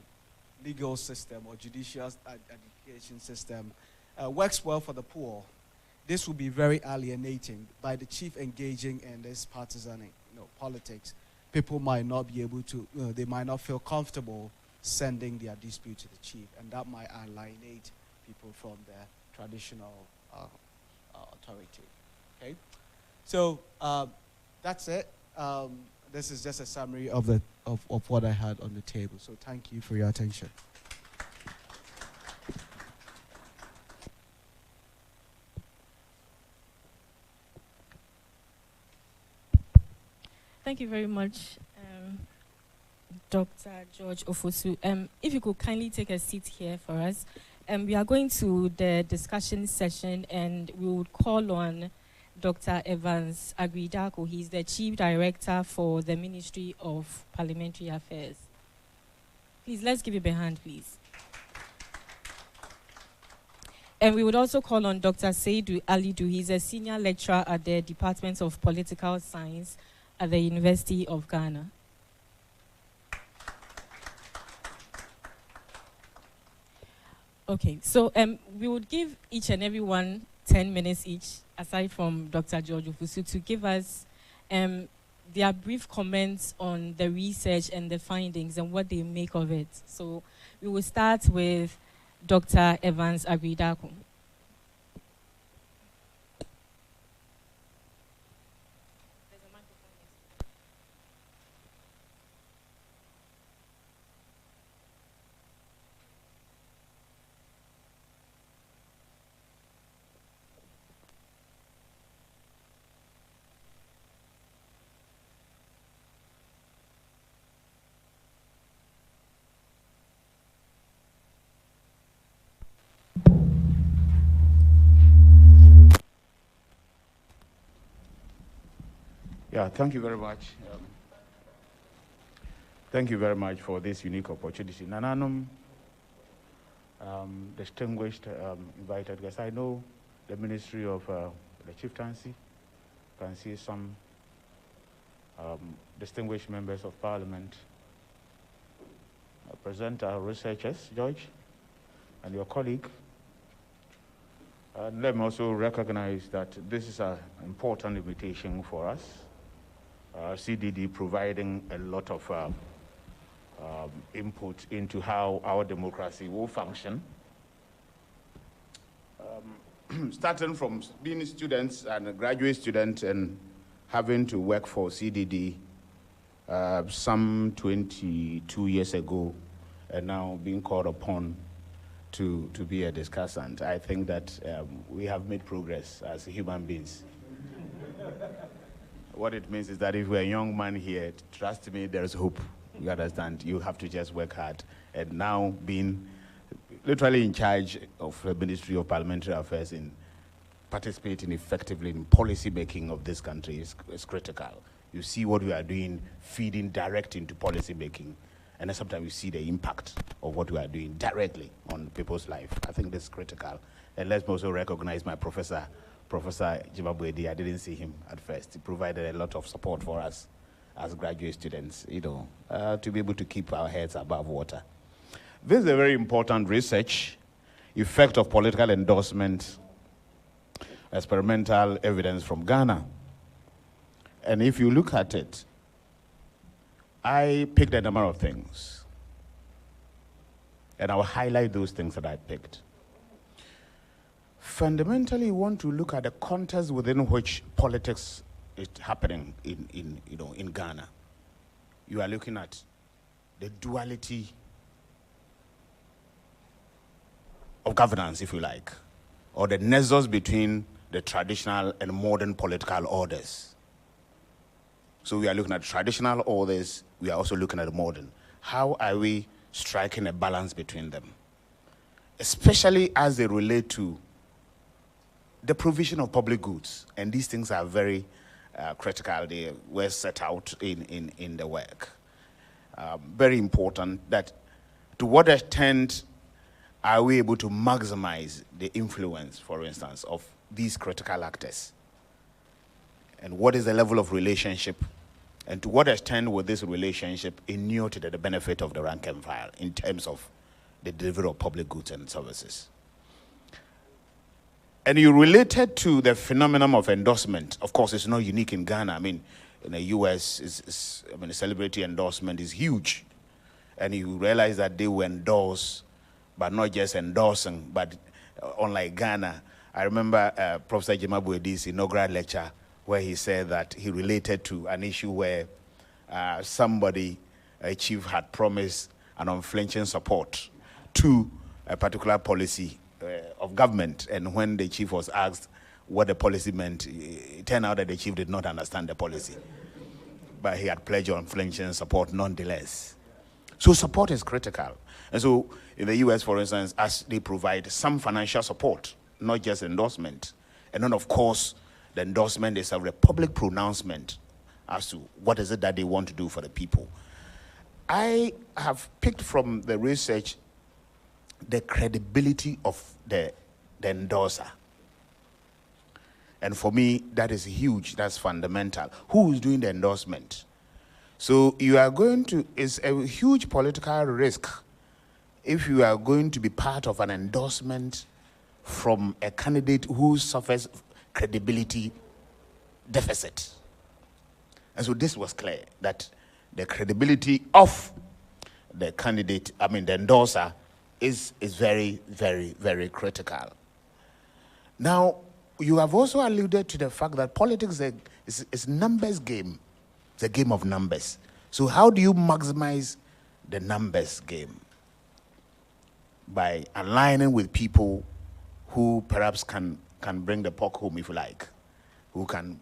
[SPEAKER 3] legal system or judicial education system works well for the poor, this will be very alienating. By the chief engaging in this partisan politics, people might not be able to, they might not feel comfortable sending their dispute to the chief, and that might alienate people from the traditional authority. Okay, so that's it. This is just a summary of what I had on the table. So thank you for your attention.
[SPEAKER 4] Thank you very much, Dr. George Ofosu. If you could kindly take a seat here for us. We are going to the discussion session, and we would call on Dr. Evans Agridako. He's the Chief Director for the Ministry of Parliamentary Affairs. Please, let's give him a hand, please. And we would also call on Dr. Seidu Alidu. He's a Senior Lecturer at the Department of Political Science at the University of Ghana. Okay, so we would give each and every one 10 minutes each, aside from Dr. George Ofosu, to give us their brief comments on the research and the findings and what they make of it. So we will start with Dr. Evans Agridako.
[SPEAKER 5] Yeah, thank you very much. Thank you very much for this unique opportunity. Nananum, distinguished invited guests. I know the Ministry of the Chieftaincy, can see some distinguished members of Parliament, presenter researchers, George, and your colleague. And let me also recognize that this is an important invitation for us. CDD providing a lot of input into how our democracy will function. Starting from being students and graduate students and having to work for CDD some 22 years ago, and now being called upon to be a discussant, I think that we have made progress as human beings. What it means is that if we're a young man here, trust me, there's hope. You understand? You have to just work hard. And now being literally in charge of the Ministry of Parliamentary Affairs in participating effectively in policy making of this country is critical. You see what we are doing, feeding direct into policy making. And then sometimes you see the impact of what we are doing directly on people's life. I think this is critical. And let's also recognize my professor, Professor Jibabwedi. I didn't see him at first. He provided a lot of support for us as graduate students, to be able to keep our heads above water. This is a very important research, effect of political endorsement, experimental evidence from Ghana. And if you look at it, I picked a number of things. And I will highlight those things that I picked. Fundamentally, you want to look at the context within which politics is happening in Ghana. You are looking at the duality of governance, if you like, or the nexus between the traditional and modern political orders. So we are looking at traditional orders, we are also looking at the modern. How are we striking a balance between them? Especially as they relate to the provision of public goods, and these things are very critical. They were set out in the work. Very important that to what extent are we able to maximize the influence, for instance, of these critical actors? And what is the level of relationship? And to what extent will this relationship inure to the benefit of the rank and file in terms of the delivery of public goods and services? And you related to the phenomenon of endorsement. Of course, it's not unique in Ghana. I mean, in the US, the celebrity endorsement is huge. And you realize that they will endorse, but not just endorsing, but unlike Ghana, I remember Professor Jimabuedi's inaugural lecture where he said that he related to an issue where somebody, a chief, had promised an unflinching support to a particular policy of government. And when the chief was asked what the policy meant, it turned out that the chief did not understand the policy. But he had pledged unflinching support nonetheless. So support is critical. And so in the US, for instance, as they provide some financial support, not just endorsement, and then of course, the endorsement is a public pronouncement as to what is it that they want to do for the people. I have picked from the research the credibility of the endorser. And for me, that is huge, that's fundamental. Who is doing the endorsement? So you are going to, it's a huge political risk if you are going to be part of an endorsement from a candidate who suffers credibility deficit. And so this was clear, that the credibility of the candidate, the endorser, is very, very, very critical. Now, you have also alluded to the fact that politics is numbers game. It's a game of numbers. So how do you maximize the numbers game? By aligning with people who perhaps can bring the pork home, if you like, who can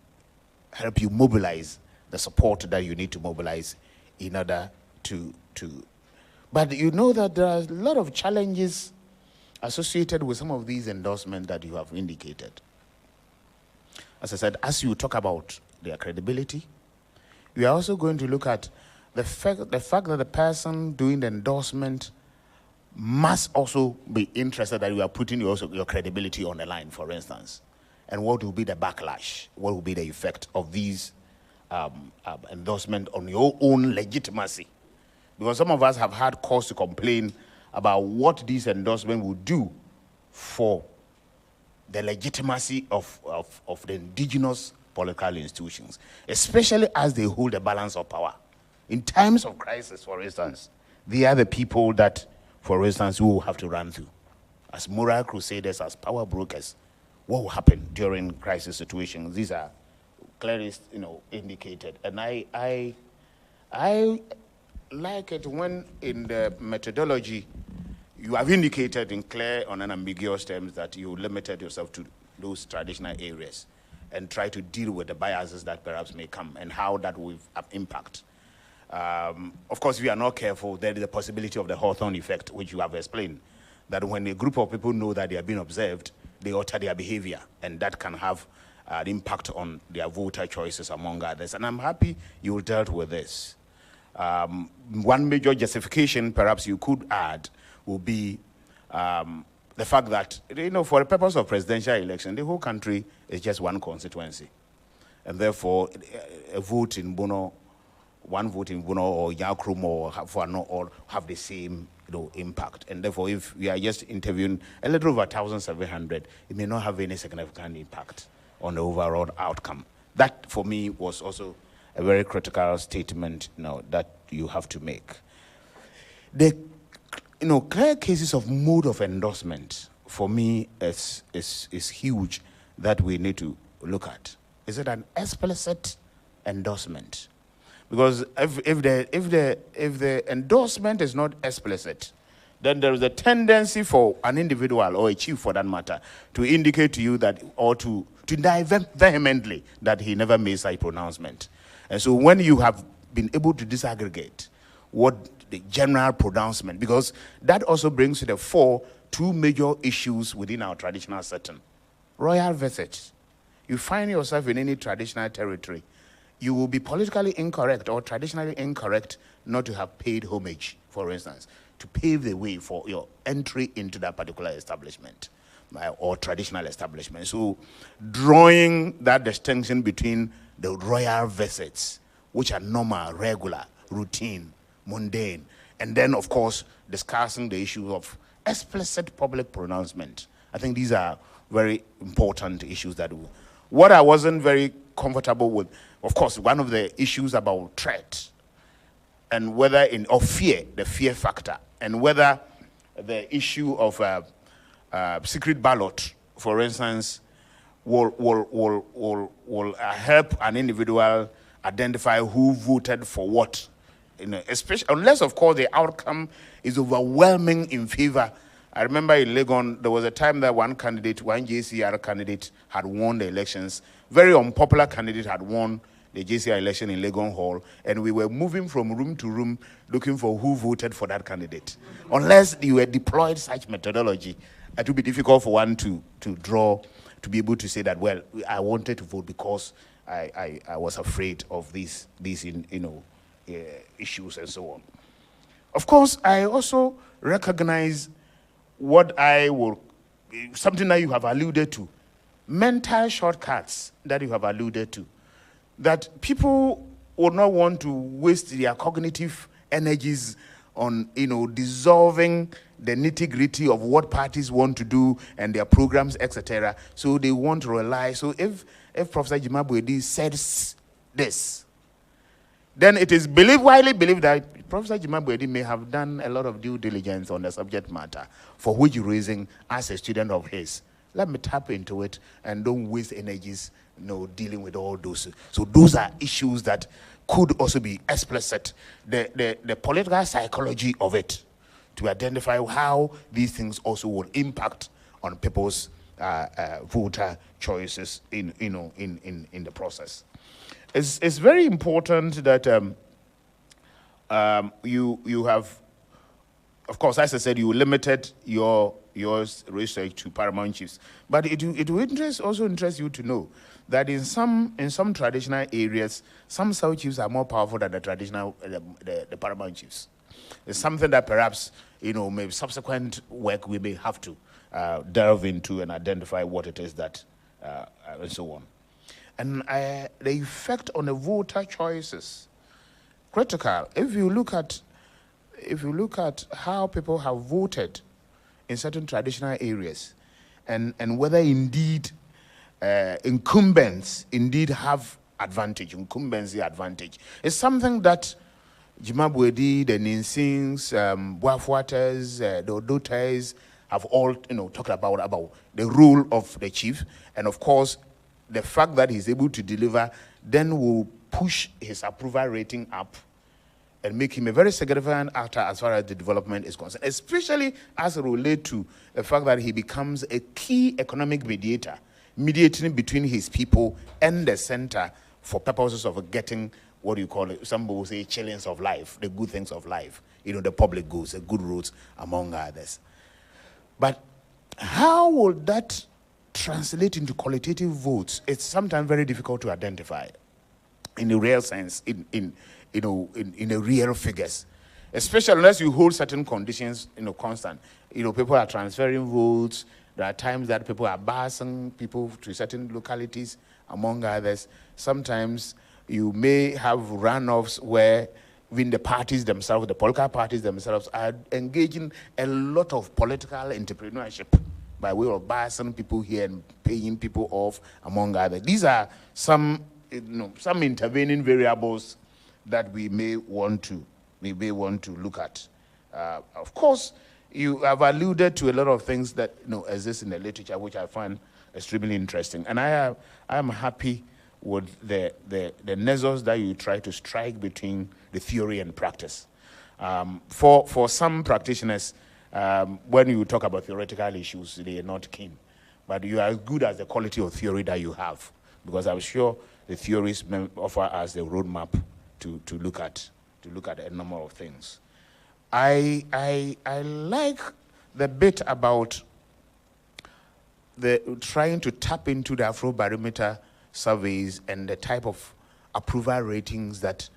[SPEAKER 5] help you mobilize the support that you need to mobilize in order to. But you know that there are a lot of challenges associated with some of these endorsements that you have indicated. As I said, as you talk about their credibility, we are also going to look at the fact that the person doing the endorsement must also be interested that you are putting your credibility on the line, for instance. And what will be the backlash? What will be the effect of these endorsement on your own legitimacy? Because some of us have had cause to complain about what these endorsements will do for the legitimacy of the indigenous political institutions, especially as they hold a balance of power. In times of crisis, for instance, they are the people that, for instance, who will have to run through. As moral crusaders, as power brokers, what will happen during crisis situations? These are clearly, indicated. And I like it when in the methodology you have indicated in clear and unambiguous terms that you limited yourself to those traditional areas and try to deal with the biases that perhaps may come and how that will have impact. Of course, if we are not careful, there is the possibility of the Hawthorne effect, which you have explained, that when a group of people know that they are being observed, they alter their behavior, and that can have an impact on their voter choices, among others. And I'm happy you dealt with this. One major justification perhaps you could add will be the fact that, for the purpose of presidential election, the whole country is just one constituency. And therefore, a vote in Bono, one vote in Bono or Yakrum or Hafuano all have the same impact. And therefore, if we are just interviewing a little over 1,700, it may not have any significant impact on the overall outcome. That, for me, was also a very critical statement that you have to make. The clear cases of mode of endorsement, for me, is huge that we need to look at. Is it an explicit endorsement? Because if the endorsement is not explicit, then there is a tendency for an individual or a chief, for that matter, to indicate to you that, or to deny vehemently that he never made such pronouncement. And so when you have been able to disaggregate what the general pronouncement, because that also brings to the fore two major issues within our traditional setting. Royal visits. You find yourself in any traditional territory, you will be politically incorrect or traditionally incorrect not to have paid homage, for instance, to pave the way for your entry into that particular establishment or traditional establishment. So drawing that distinction between the royal visits, which are normal, regular, routine, mundane, and then, of course, discussing the issue of explicit public pronouncement. I think these are very important issues that what I wasn't very comfortable with, of course, one of the issues about threat and whether or fear, the fear factor, and whether the issue of secret ballot for instance, will help an individual identify who voted for what, especially unless, of course, the outcome is overwhelming in favor. I remember in Legon, there was a time that one JCR candidate had won the elections. Very unpopular candidate had won the JCR election in Legon Hall, and we were moving from room to room looking for who voted for that candidate. Unless you had deployed such methodology, it would be difficult for one to be able to say that, well, I wanted to vote because I was afraid of these issues and so on. Of course, I also recognize something that you have alluded to, mental shortcuts that you have alluded to, that people would not want to waste their cognitive energies on, dissolving the nitty-gritty of what parties want to do and their programs, etc. So they want to rely. So if Professor Jimabwedi says this, then it is widely believed that Professor Jimabwedi may have done a lot of due diligence on the subject matter for which reason, as a student of his, let me tap into it and don't waste energies, dealing with all those. So those are issues that could also be explicit. The political psychology of it, to identify how these things also will impact on people's voter choices in the process. It's very important that you have, of course, as I said, you limited your research to paramount chiefs, but it will also interest you to know that in some traditional areas, some South chiefs are more powerful than the traditional the paramount chiefs. It's something that perhaps maybe subsequent work we may have to delve into and identify what it is that and so on. And the effect on the voter choices, critical. If you look at how people have voted in certain traditional areas, and whether indeed incumbents indeed have incumbency advantage, it's something that Jimabwedi, the Ninsings, Boafuates, the Odotes have all talked about the role of the chief, and of course the fact that he's able to deliver then will push his approval rating up and make him a very significant actor as far as the development is concerned, especially as it relates to the fact that he becomes a key economic mediator, mediating between his people and the center for purposes of getting what you call it, some will say chillings of life, the good things of life, the public goods, the good roads, among others. But how will that translate into qualitative votes? It's sometimes very difficult to identify in the real sense, in the real figures, especially unless you hold certain conditions, constant. People are transferring votes. There are times that people are busing people to certain localities, among others. Sometimes you may have runoffs where even the parties themselves, the political parties themselves, are engaging a lot of political entrepreneurship by way of busing people here and paying people off, among others. These are some intervening variables that we may want to look at. Of course, you have alluded to a lot of things that exist in the literature, which I find extremely interesting, and I am happy with the nexus that you try to strike between the theory and practice. For some practitioners, when you talk about theoretical issues, they are not keen, but you are as good as the quality of theory that you have, because I'm sure the theories may offer us the roadmap to look at a number of things. I like the bit about the trying to tap into the Afrobarometer surveys and the type of approval ratings that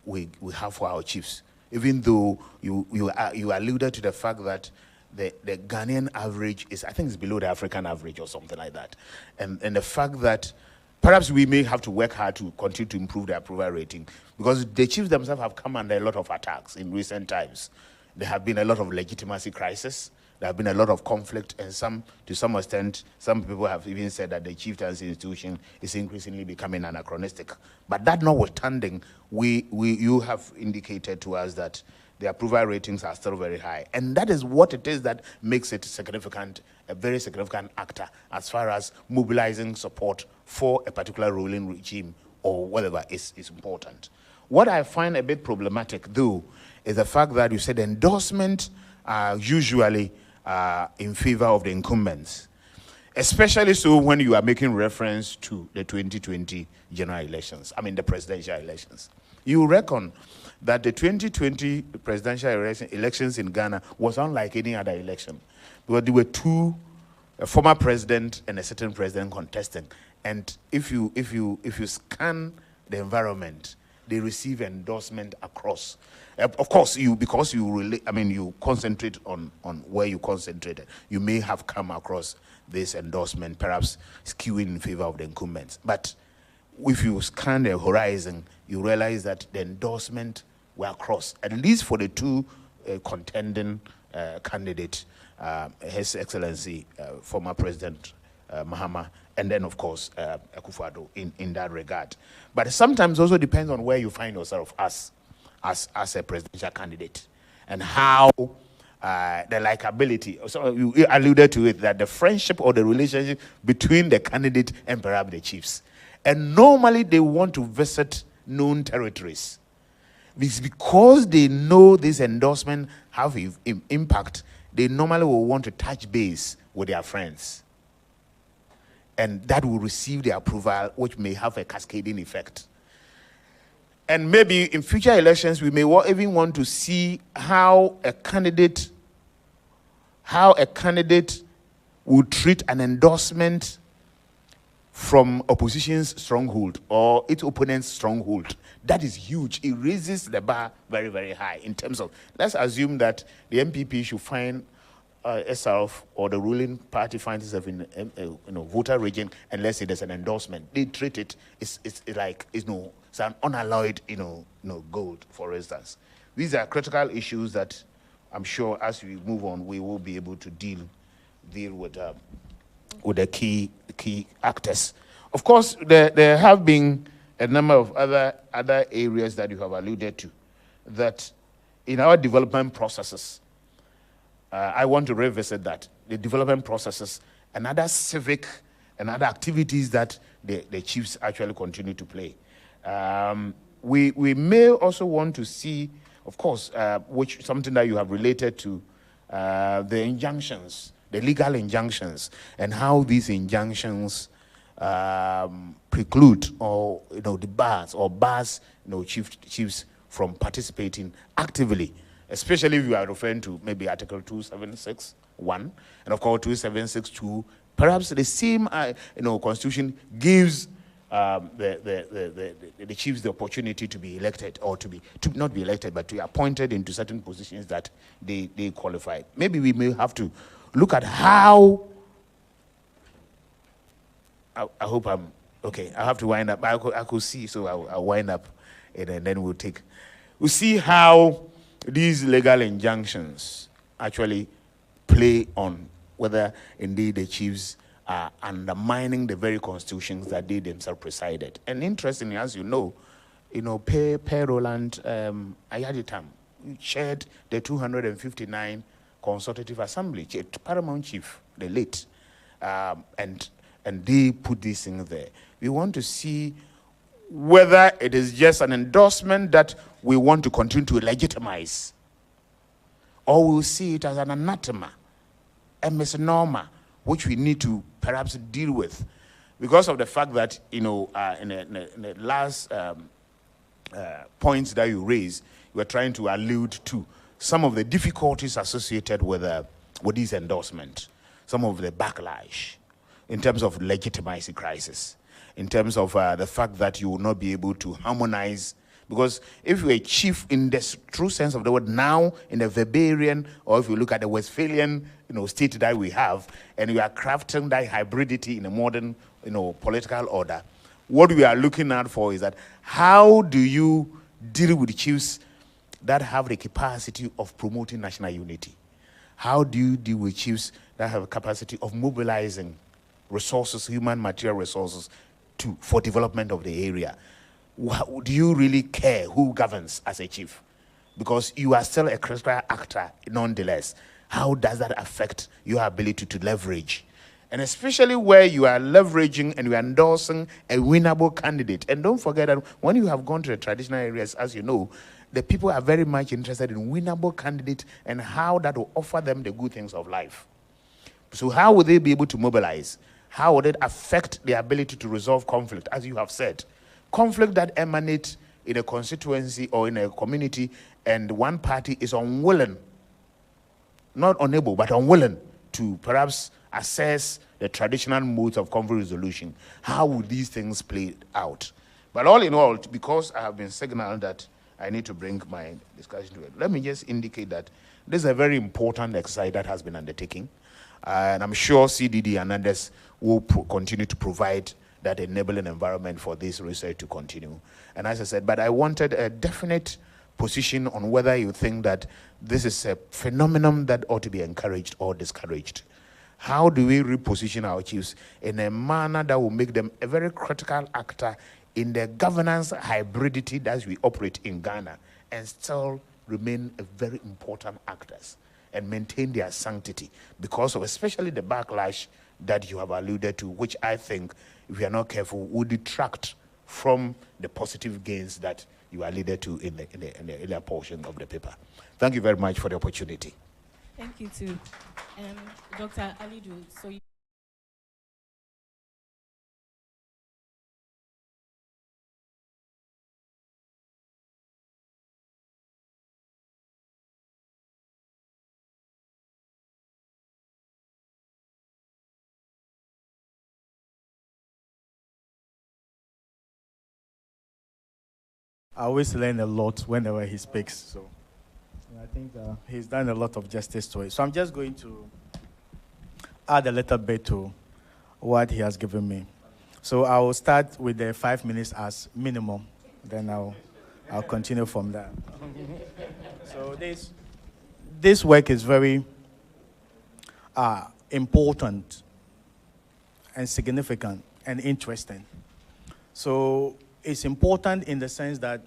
[SPEAKER 5] we have for our chiefs. Even though you alluded to the fact that the Ghanaian average is, I think it's below the African average or something like that. And the fact that perhaps we may have to work hard to continue to improve the approval rating, because the chiefs themselves have come under a lot of attacks in recent times. There have been a lot of legitimacy crisis. There have been a lot of conflict, and to some extent, some people have even said that the chieftaincy institution is increasingly becoming anachronistic. But that notwithstanding, you have indicated to us that the approval ratings are still very high. And that is what it is that makes it significant, a very significant actor as far as mobilizing support for a particular ruling regime or whatever is important. What I find a bit problematic, though, is the fact that you said endorsement are usually in favor of the incumbents, especially so when you are making reference to the 2020 general elections, I mean the presidential elections. You reckon that the 2020 presidential elections in Ghana was unlike any other election, because there were two, a former president and a certain president contesting. And if you scan the environment, they receive endorsement across. Of course, because you concentrate on where you concentrated, you may have come across this endorsement, perhaps skewing in favor of the incumbents. But if you scan the horizon, you realize that the endorsement were across, at least for the two contending candidates, His Excellency, former President Mahama, and then, of course, Akufo-Addo in that regard. But it sometimes also depends on where you find yourself as a presidential candidate and how the likability. So you alluded to it, that the friendship or the relationship between the candidate and perhaps the chiefs. And normally they want to visit known territories. It's because they know this endorsement have impact, they normally will want to touch base with their friends. And that will receive the approval, which may have a cascading effect. And maybe in future elections, we may even want to see how a candidate would treat an endorsement from opposition's stronghold or its opponent's stronghold. That is huge. It raises the bar very, very high in terms of, let's assume that the MPP should find itself, or the ruling party finds itself in a voter region, and let's say there's an endorsement. They treat it, it's an unalloyed gold, for instance. These are critical issues that I'm sure as we move on, we will be able to deal with the key actors. Of course, there have been a number of other areas that you have alluded to, that in our development processes, I want to revisit that, the development processes and other civic and other activities that the chiefs actually continue to play. We may also want to see, of course, which something that you have related to, the injunctions, the legal injunctions, and how these injunctions preclude or the bars chiefs from participating actively, especially if you are referring to maybe Article 276(1) and of course 276(2). Perhaps the same constitution gives the chiefs the opportunity to be elected, or to not be elected, but to be appointed into certain positions that they qualify. Maybe we may have to look at how. I hope I'm okay. I have to wind up. I could see, so I'll wind up, and then we'll see how these legal injunctions actually play on whether indeed the chiefs are undermining the very constitutions that they themselves presided. And interestingly, as you know, Per Roland Ayaditam chaired the 259 Consultative Assembly, Paramount Chief, the late, and they put these things there. We want to see whether it is just an endorsement that we want to continue to legitimize, or we'll see it as an anathema, a misnomer, which we need to perhaps deal with, because of the fact that in the last points that you raised, you were trying to allude to some of the difficulties associated with these endorsements, some of the backlash in terms of legitimizing crisis, in terms of the fact that you will not be able to harmonize. Because if you're a chief in the true sense of the word now, in the Weberian, or if you look at the Westphalian state that we have, and we are crafting that hybridity in a modern political order, what we are looking at for is that how do you deal with chiefs that have the capacity of promoting national unity? How do you deal with chiefs that have a capacity of mobilizing resources, human material resources, for development of the area? Do you really care who governs as a chief? because you are still a critical actor nonetheless. How does that affect your ability to leverage? And especially where you are leveraging and you are endorsing a winnable candidate. And don't forget that when you have gone to the traditional areas, as you know, the people are very much interested in winnable candidates and how that will offer them the good things of life. So how will they be able to mobilize? How would it affect their ability to resolve conflict, as you have said? Conflict that emanates in a constituency or in a community and one party is unwilling, not unable, but unwilling to perhaps assess the traditional modes of conflict resolution. How would these things play out? But all in all, because I have been signaled that I need to bring my discussion to it, let me just indicate that this is a very important exercise that has been undertaken. And I'm sure CDD and others will continue to provide that enabling environment for this research to continue. And as I said, but I wanted a definite position on whether you think that this is a phenomenon that ought to be encouraged or discouraged. How do we reposition our chiefs in a manner that will make them a very critical actor in the governance hybridity that we operate in Ghana and still remain a very important actors and maintain their sanctity because of especially the backlash that you have alluded to, which I think, if we are not careful, will detract from the positive gains that you alluded to in the earlier portion of the paper. Thank you very much for the opportunity.
[SPEAKER 4] Thank you too. Dr. Alidu, so you
[SPEAKER 6] I always learn a lot whenever he speaks. So I think he's done a lot of justice to it. So I'm just going to add a little bit to what he has given me. So I will start with the 5 minutes as minimum. Then I'll continue from there. So this work is very important and significant and interesting. So it's important in the sense that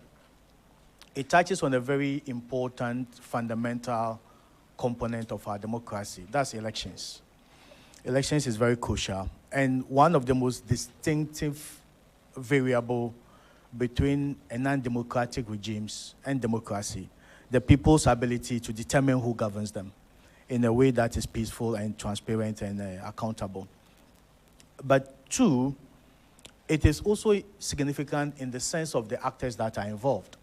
[SPEAKER 6] it touches on a very important fundamental component of our democracy. That's elections. Elections is very crucial. And one of the most distinctive variable between a non-democratic regimes and democracy, the people's ability to determine who governs them in a way that is peaceful and transparent and accountable. But two, it is also significant in the sense of the actors that are involved.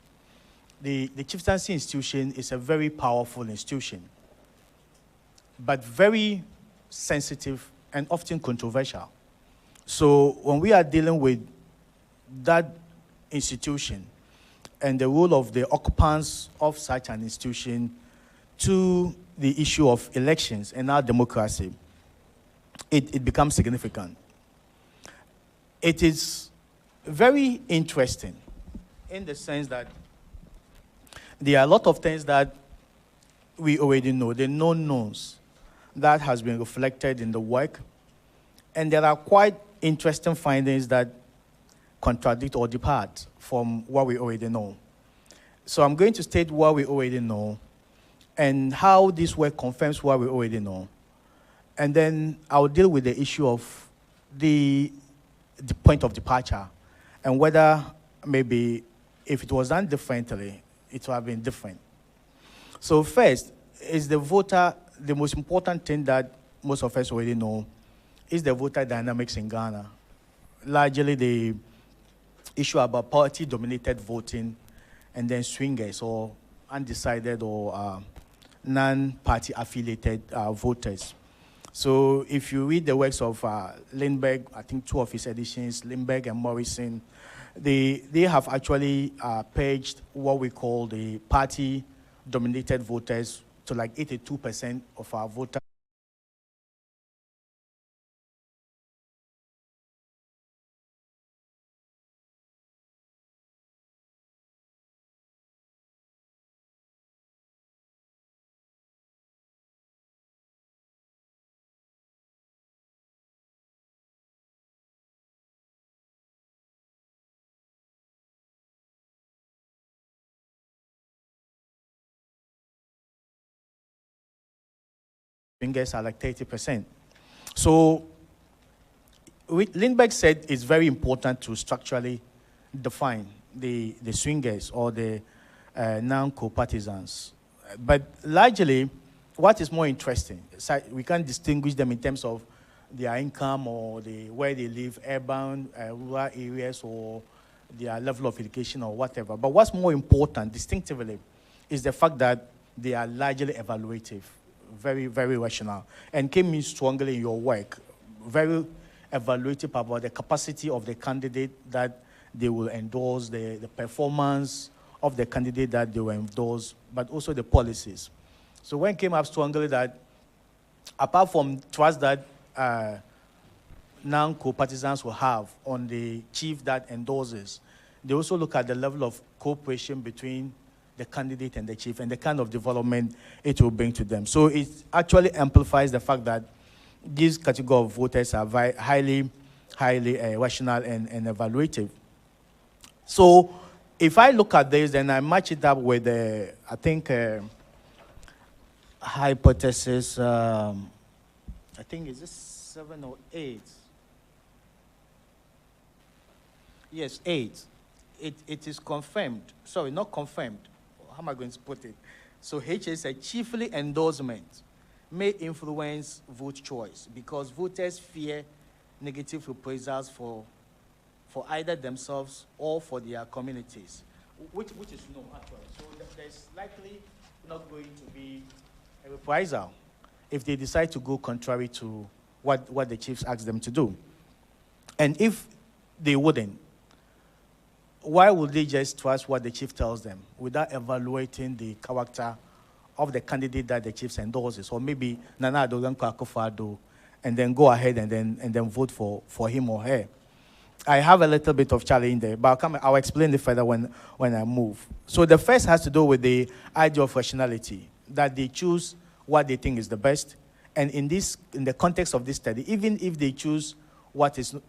[SPEAKER 6] The chieftaincy institution is a very powerful institution, but very sensitive and often controversial. So when we are dealing with that institution and the role of the occupants of such an institution to the issue of elections and our democracy, it becomes significant. It is very interesting in the sense that there are a lot of things that we already know, the known knowns that has been reflected in the work, and there are quite interesting findings that contradict or depart from what we already know. So I'm going to state what we already know and how this work confirms what we already know. And then I'll deal with the issue of the point of departure and whether maybe if it was done differently, it would have been different. So first, is the voter, the most important thing that most of us already know is the voter dynamics in Ghana. Largely the issue about party-dominated voting and then swingers or undecided or non-party affiliated voters. So if you read the works of Lindbergh, I think 2 of his editions, Lindbergh and Morrison, they have actually purged what we call the party-dominated voters to like 82% of our voters. swingers are like 30%. So Lindbergh said it's very important to structurally define the swingers or the non-co-partisans. But largely, what is more interesting, we can't distinguish them in terms of their income or where they live, urban, rural areas, or their level of education or whatever. But what's more important, distinctively, is the fact that they are largely evaluative, very, very rational, and came in strongly in your work, very evaluative about the capacity of the candidate that they will endorse, the performance of the candidate that they will endorse, but also the policies. So when it came up strongly that apart from trust that non-co-partisans will have on the chief that endorses, they also look at the level of cooperation between the candidate and the chief and the kind of development it will bring to them. So it actually amplifies the fact that these category of voters are highly rational and evaluative. So if I look at this, then I match it up with the, I think, hypothesis, I think, is this 7 or 8? Yes, 8. It is confirmed. Sorry, not confirmed. How am I going to put it? So H is a chiefly endorsement may influence vote choice because voters fear negative reprisals for either themselves or for their communities, which is no, actually. So there's likely not going to be a reprisal if they decide to go contrary to what the chiefs ask them to do. And if they wouldn't, why would they just trust what the chief tells them without evaluating the character of the candidate that the chief endorses? Or maybe Nana Adogan Akufo-Addo, and then go ahead and then vote for him or her. I have a little bit of challenge there, but I'll explain it further when I move. So the first has to do with the idea of rationality, that they choose what they think is the best. And in the context of this study, even if they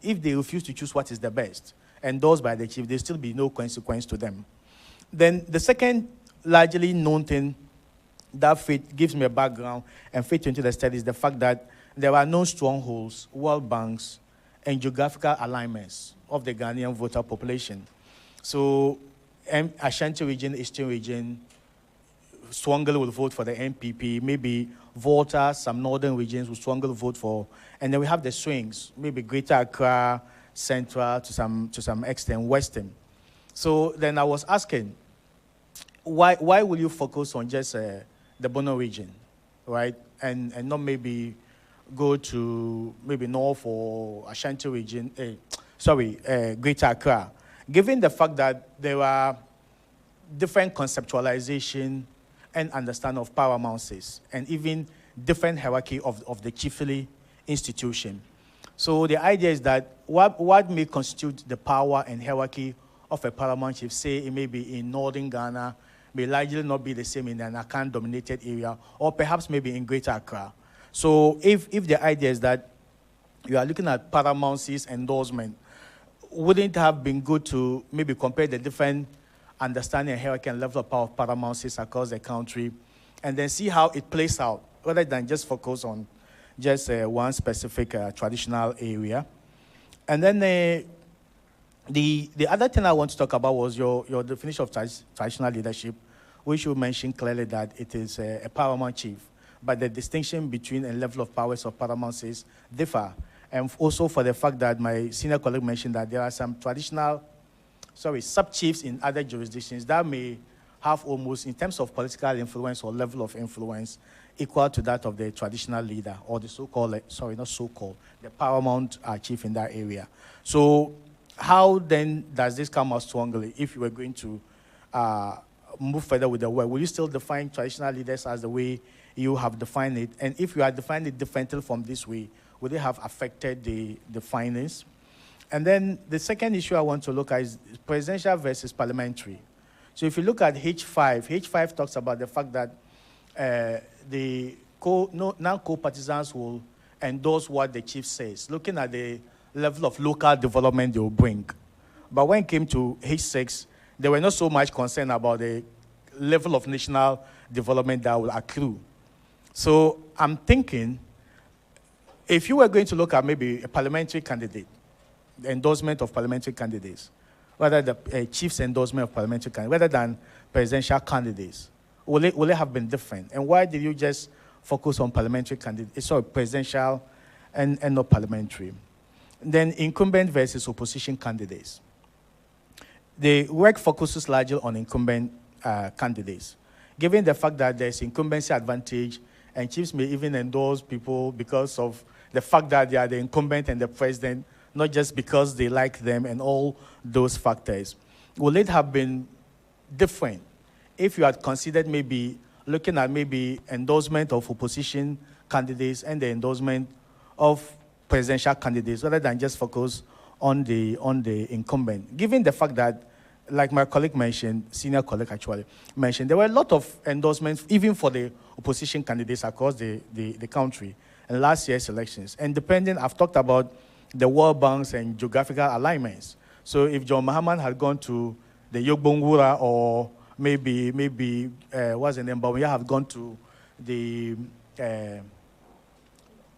[SPEAKER 6] if they refuse to choose what is the best, endorsed by the chief, there still be no consequence to them. Then the second largely known thing that gives me a background and fit into the study is the fact that there are no strongholds, world banks, and geographical alignments of the Ghanaian voter population. So Ashanti region, Eastern region, strongly will vote for the NPP. Maybe Volta, some northern regions will strongly vote for. And then we have the swings, maybe Greater Accra, Central, to some extent, Western. So then I was asking, why will you focus on just the Bono region, right? And not maybe go to maybe North or Ashanti region, Greater Accra, given the fact that there are different conceptualization and understanding of paramountcies, and even different hierarchy of the chiefly institution. So the idea is that what may constitute the power and hierarchy of a paramount chief, say it may be in northern Ghana, may largely not be the same in an Akan-dominated area, or perhaps maybe in Greater Accra. So if the idea is that you are looking at paramountcies endorsement, wouldn't it have been good to maybe compare the different understanding and hierarchy and level of power of paramountcies across the country, and then see how it plays out, rather than just focus on just one specific traditional area. And then the other thing I want to talk about was your definition of traditional leadership, which you mentioned clearly that it is a paramount chief, but the distinction between a level of powers of paramountcies differ. And also for the fact that my senior colleague mentioned that there are some sub-chiefs in other jurisdictions that may have almost, in terms of political influence or level of influence, equal to that of the traditional leader, or the the paramount chief in that area. So how then does this come out strongly if you were going to move further with the work? Will you still define traditional leaders as the way you have defined it? And if you had defined it differently from this way, would it have affected the findings? And then the second issue I want to look at is presidential versus parliamentary. So if you look at H5 talks about the fact that the non-co-partisans will endorse what the chief says, looking at the level of local development they will bring. But when it came to H6, they were not so much concerned about the level of national development that will accrue. So I'm thinking, if you were going to look at maybe a parliamentary candidate, the endorsement of parliamentary candidates, rather the chief's endorsement of parliamentary candidates, rather than presidential candidates, will it have been different? And why did you just focus on parliamentary candidates, sorry, presidential and not parliamentary? Then incumbent versus opposition candidates. The work focuses largely on incumbent candidates, given the fact that there's incumbency advantage, and chiefs may even endorse people because of the fact that they are the incumbent and the president, not just because they like them and all those factors. Will it have been different if you had considered maybe looking at maybe endorsement of opposition candidates and the endorsement of presidential candidates rather than just focus on the incumbent? Given the fact that, like my colleague mentioned, senior colleague actually mentioned, there were a lot of endorsements even for the opposition candidates across the country in last year's elections. And depending, I've talked about the World Banks and geographical alignments. So if John Mahama had gone to the Yogbongura, or maybe what's the name, but we have gone to the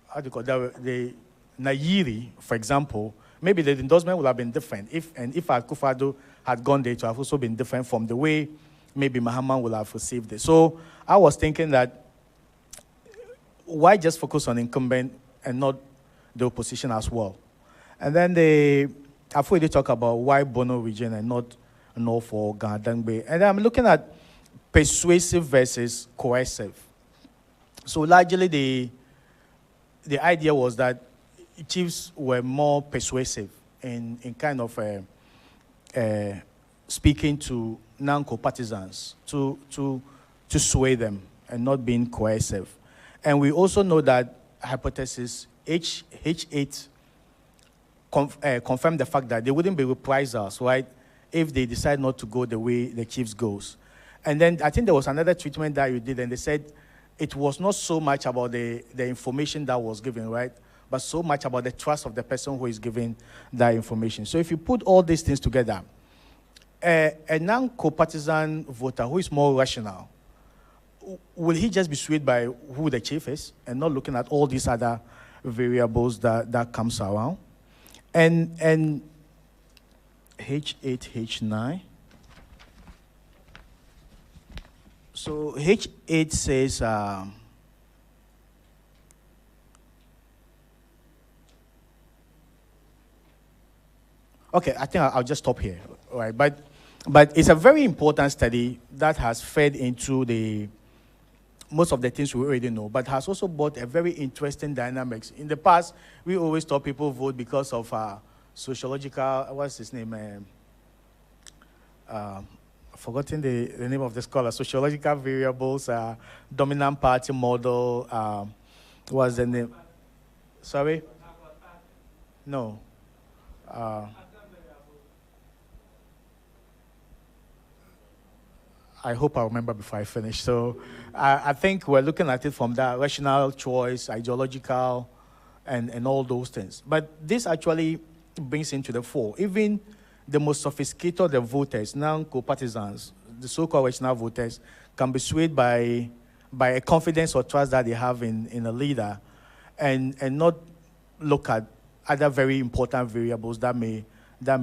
[SPEAKER 6] how do you call that, the Nairi, for example, maybe the endorsement would have been different. If Akufo-Addo had gone there, it would have also been different from the way maybe Mahama would have received it. So I was thinking that why just focus on incumbent and not the opposition as well? And then I've already talked about why Bono region and not for Ghana. And I'm looking at persuasive versus coercive. So largely the idea was that chiefs were more persuasive in kind of speaking to non-co partisans to sway them and not being coercive. And we also know that hypothesis H8 confirmed the fact that there wouldn't be reprisals, right, if they decide not to go the way the chiefs goes. And then I think there was another treatment that you did, and they said it was not so much about the information that was given, right, but so much about the trust of the person who is giving that information. So if you put all these things together, a non-co-partisan voter who is more rational, will he just be swayed by who the chief is and not looking at all these other variables that comes around? And H8, H9. So H8 says, okay, I think I'll just stop here, all right? But it's a very important study that has fed into most of the things we already know, but has also brought a very interesting dynamics. In the past, we always thought people vote because of sociological, what's his name? Forgotten the name of the scholar, sociological variables, dominant party model, what's the name? Sorry? No. I hope I remember before I finish. So I think we're looking at it from that rational choice, ideological, and all those things. But this actually brings into the fore. Even the most sophisticated of voters, non-co-partisans, the so-called rational voters, can be swayed by a confidence or trust that they have in a leader and not look at other very important variables that may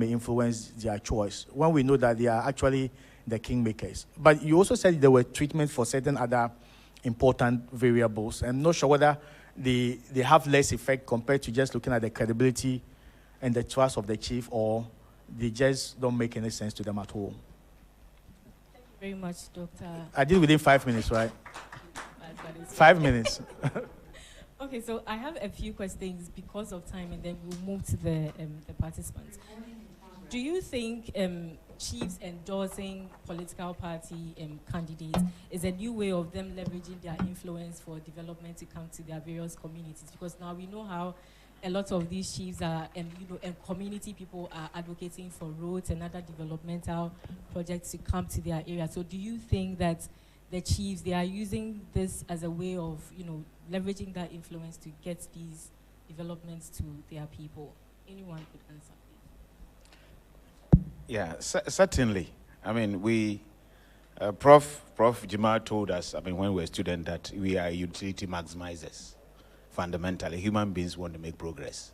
[SPEAKER 6] influence their choice, when we know that they are actually the kingmakers. But you also said there were treatments for certain other important variables. I'm not sure whether they have less effect compared to just looking at the credibility and the trust of the chief, or they just don't make any sense to them at all.
[SPEAKER 4] Thank you very much, Dr.
[SPEAKER 6] I did within 5 minutes, right? 5 minutes.
[SPEAKER 4] Okay, so I have a few questions because of time, and then we'll move to the participants. Do you think chiefs endorsing political party candidates is a new way of them leveraging their influence for development to come to their various communities? Because now we know how a lot of these chiefs are, and community people are advocating for roads and other developmental projects to come to their area. So do you think that the chiefs, they are using this as a way of, leveraging that influence to get these developments to their people? Anyone could answer, please.
[SPEAKER 5] Yeah, certainly. I mean, we Prof. Jima told us, when we were students, that we are utility maximizers. Fundamentally, human beings want to make progress.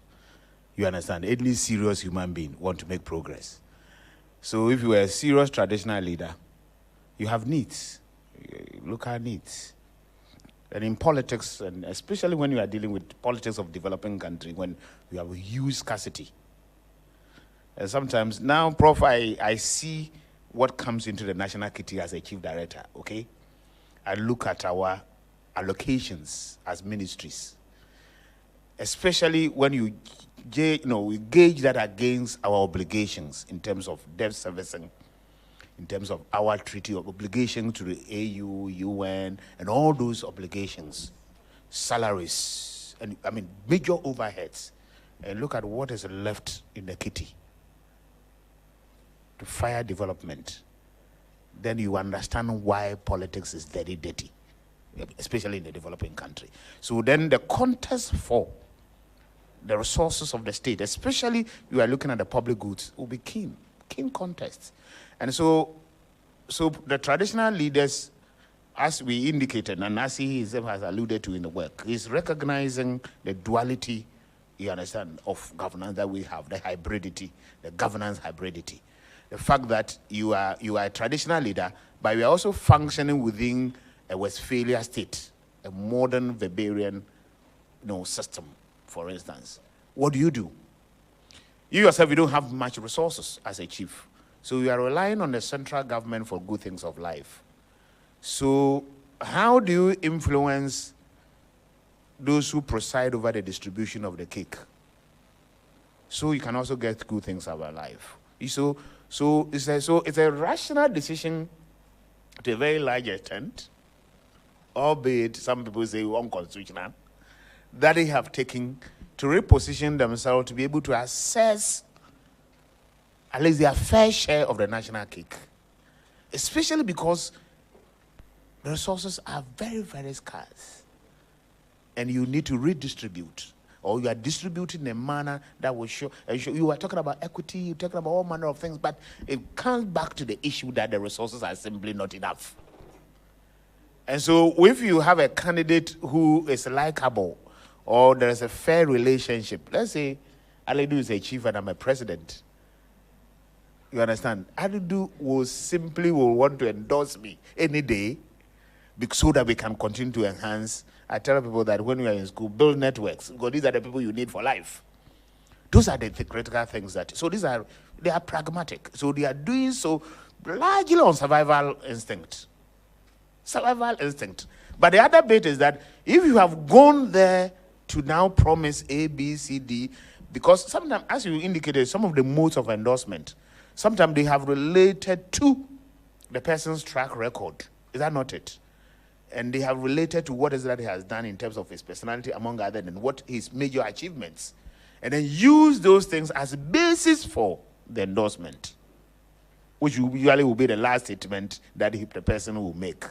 [SPEAKER 5] You understand? Any serious human being want to make progress. So if you are a serious traditional leader, you have needs, local needs. And in politics, and especially when you are dealing with politics of developing country, when you have a huge scarcity. And sometimes, now, Prof, I see what comes into the national kitty as a chief director, okay? I look at our allocations as ministries, especially when we gauge that against our obligations in terms of debt servicing, in terms of our treaty of obligation to the AU, UN, and all those obligations, salaries, and major overheads, and look at what is left in the kitty to fire development, then you understand why politics is very dirty, especially in a developing country. So then the contest for the resources of the state, especially you are looking at the public goods, will be keen contests. And so the traditional leaders, as we indicated, and as he himself has alluded to in the work, is recognizing the duality, you understand, of governance that we have, the hybridity, the governance hybridity. The fact that you are a traditional leader, but you are also functioning within a Westphalia state, a modern Weberian system, for instance. What do? You yourself, you don't have much resources as a chief. So you are relying on the central government for good things of life. So how do you influence those who preside over the distribution of the cake? So you can also get good things of our life. So it's a rational decision to a very large extent, albeit some people say unconstitutional, that they have taken to reposition themselves to be able to assess at least their fair share of the national cake, especially because the resources are very, very scarce, and you need to redistribute, or you are distributing in a manner that will show. You are talking about equity, you're talking about all manner of things, but it comes back to the issue that the resources are simply not enough. And so if you have a candidate who is likable, or there is a fair relationship, let's say Alidu is a chief and I'm a president, you understand? Alidu will want to endorse me any day so that we can continue to enhance. I tell people that when you are in school, build networks, because these are the people you need for life. Those are the critical things so they are pragmatic. So they are doing so largely on survival instinct. But the other bit is that if you have gone there to now promise A, B, C, D, because sometimes, as you indicated, some of the modes of endorsement, sometimes they have related to the person's track record. Is that not it? And they have related to what is that he has done in terms of his personality, among other than what his major achievements. And then use those things as a basis for the endorsement, which usually will be the last statement that the person will make.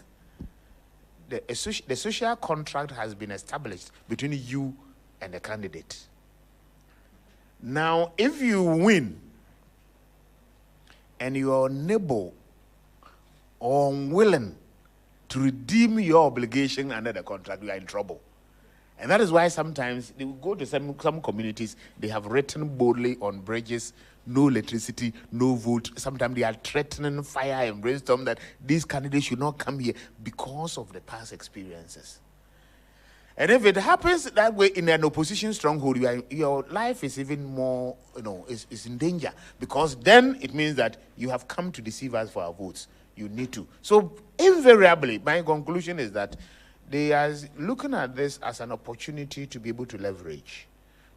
[SPEAKER 5] The social contract has been established between you and the candidate. Now, if you win and you are unable or unwilling to redeem your obligation under the contract, you are in trouble. And that is why sometimes they will go to some communities, they have written boldly on bridges, no electricity, no vote. Sometimes they are threatening fire and brainstorm that these candidates should not come here because of the past experiences. And if it happens that way in an opposition stronghold, your life is even more, is in danger, because then it means that you have come to deceive us for our votes. You need to. So invariably, my conclusion is that they are looking at this as an opportunity to be able to leverage.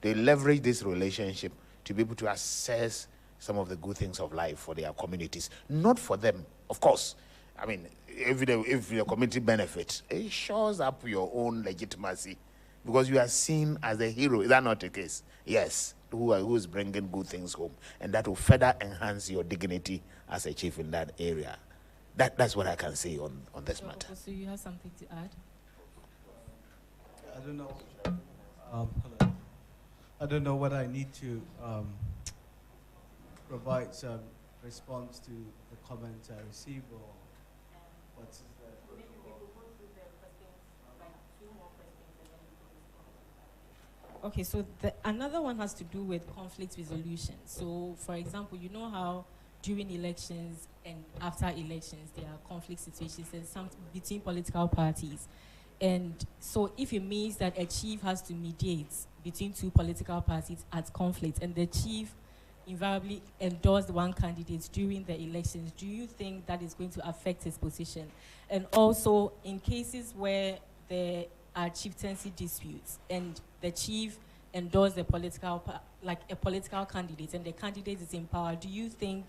[SPEAKER 5] They leverage this relationship to be able to assess some of the good things of life for their communities. Not for them, of course. I mean, if your community benefits, it shows up your own legitimacy, because you are seen as a hero. Is that not the case? Yes. Who is bringing good things home, and that will further enhance your dignity as a chief in that area. That's what I can say on this matter.
[SPEAKER 4] So you have something to add?
[SPEAKER 1] I don't know. Hello. I don't know whether I need to provide some response to the comments I received, or
[SPEAKER 3] What's the
[SPEAKER 4] Maybe we could go through the questions, like 2 more questions, and then we could respond. Okay, so another one has to do with conflict resolution. So, for example, you know how during elections and after elections there are conflict situations and some between political parties. And so if it means that a chief has to mediate between 2 political parties at conflict and the chief invariably endorsed one candidate during the elections, do you think that is going to affect his position? And also, in cases where there are chieftaincy disputes and the chief endorsed a political candidate and the candidate is in power, do you think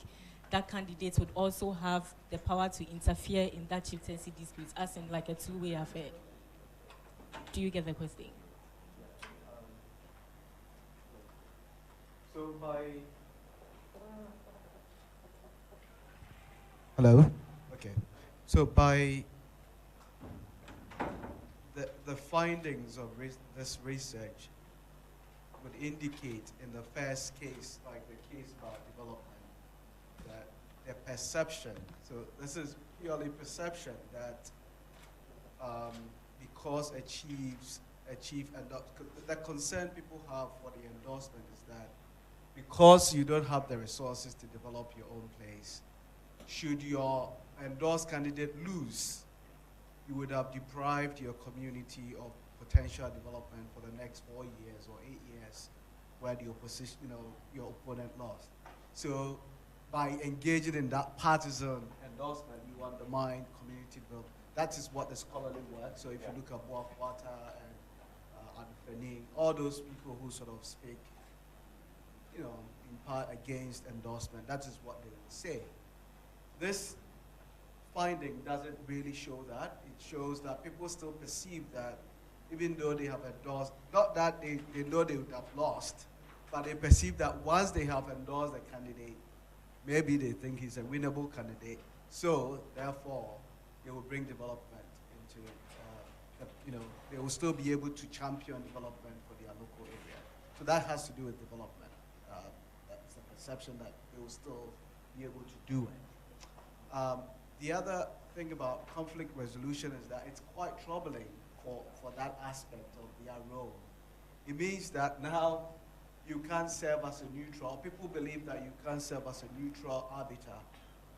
[SPEAKER 4] that candidate would also have the power to interfere in that chieftaincy dispute, as in like a 2-way affair? Do you get the question?
[SPEAKER 3] So hello? Okay. So by the findings of this research would indicate in the first case, like the case about development, that the perception, so this is purely perception, that because the concern people have for the endorsement is that because you don't have the resources to develop your own place, should your endorsed candidate lose, you would have deprived your community of potential development for the next 4 years or 8 years where the opposition, your opponent lost. So by engaging in that partisan endorsement, you undermine community development. That is what the scholarly work. So if you look at Boakwata and Anfeni, all those people who sort of speak, in part against endorsement, that is what they would say. This finding doesn't really show that. It shows that people still perceive that even though they have endorsed, not that they know they would have lost, but they perceive that once they have endorsed a candidate, maybe they think he's a winnable candidate. So therefore, they will bring development into, they will still be able to champion development for their local area. So that has to do with development. That's the perception that they will still be able to do it. The other thing about conflict resolution is that it's quite troubling for that aspect of their role. It means that now you can't serve as a neutral. People believe that you can't serve as a neutral arbiter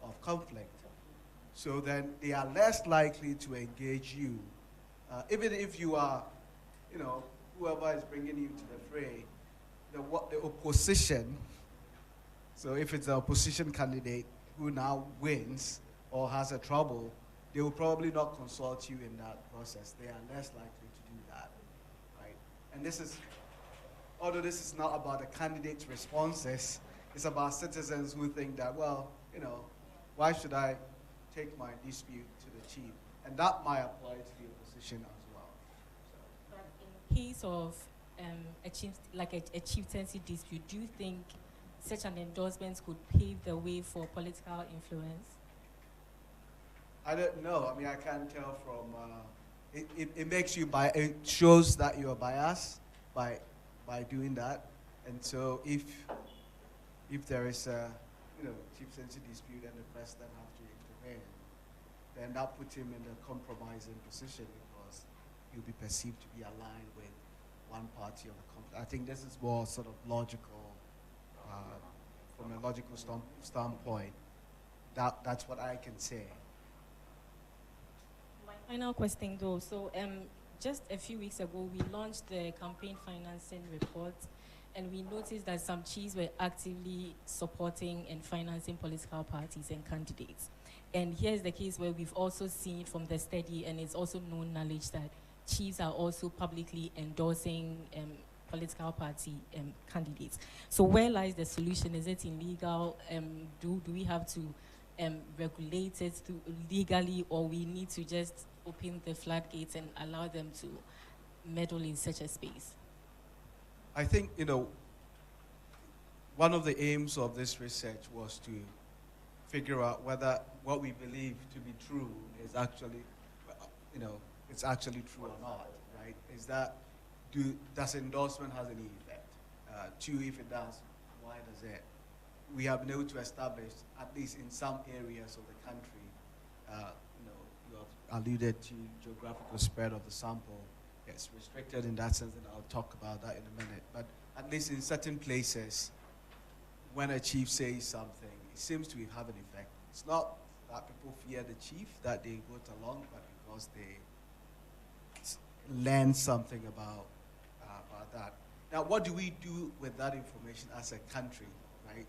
[SPEAKER 3] of conflict. So then they are less likely to engage you. Even if you are, whoever is bringing you to the fray, the opposition, so if it's the opposition candidate who now wins or has a trouble, they will probably not consult you in that process. They are less likely to do that, right? And although this is not about the candidate's responses, it's about citizens who think that, well, why should I take my dispute to the chief? And that might apply to the opposition as well.
[SPEAKER 4] But in case of a chieftaincy dispute, do you think such an endorsement could pave the way for political influence?
[SPEAKER 3] I don't know. I mean, I can't tell from. It makes you it shows that you're biased by doing that, and so if there is a chieftaincy dispute and the president has to intervene, then that puts him in a compromising position because he'll be perceived to be aligned with one party of the conflict. I think this is more sort of logical, from a logical standpoint. That's what I can say.
[SPEAKER 4] My final question though, so just a few weeks ago we launched the campaign financing report, and we noticed that some chiefs were actively supporting and financing political parties and candidates. And here's the case where we've also seen from the study, and it's also known knowledge, that chiefs are also publicly endorsing political party candidates. So where lies the solution? Is it illegal? Do we have to regulate it legally, or we need to just open the floodgates and allow them to meddle in such a space?
[SPEAKER 3] I think, one of the aims of this research was to figure out whether what we believe to be true is actually, it's actually true or not, right? Is that, does endorsement has any effect? Two, if it does, why does it? We have been able to establish, at least in some areas of the country, alluded to geographical spread of the sample. It's restricted in that sense, and I'll talk about that in a minute. But at least in certain places, when a chief says something, it seems to have an effect. It's not that people fear the chief, that they vote along, but because they learn something about that. Now, what do we do with that information as a country, right?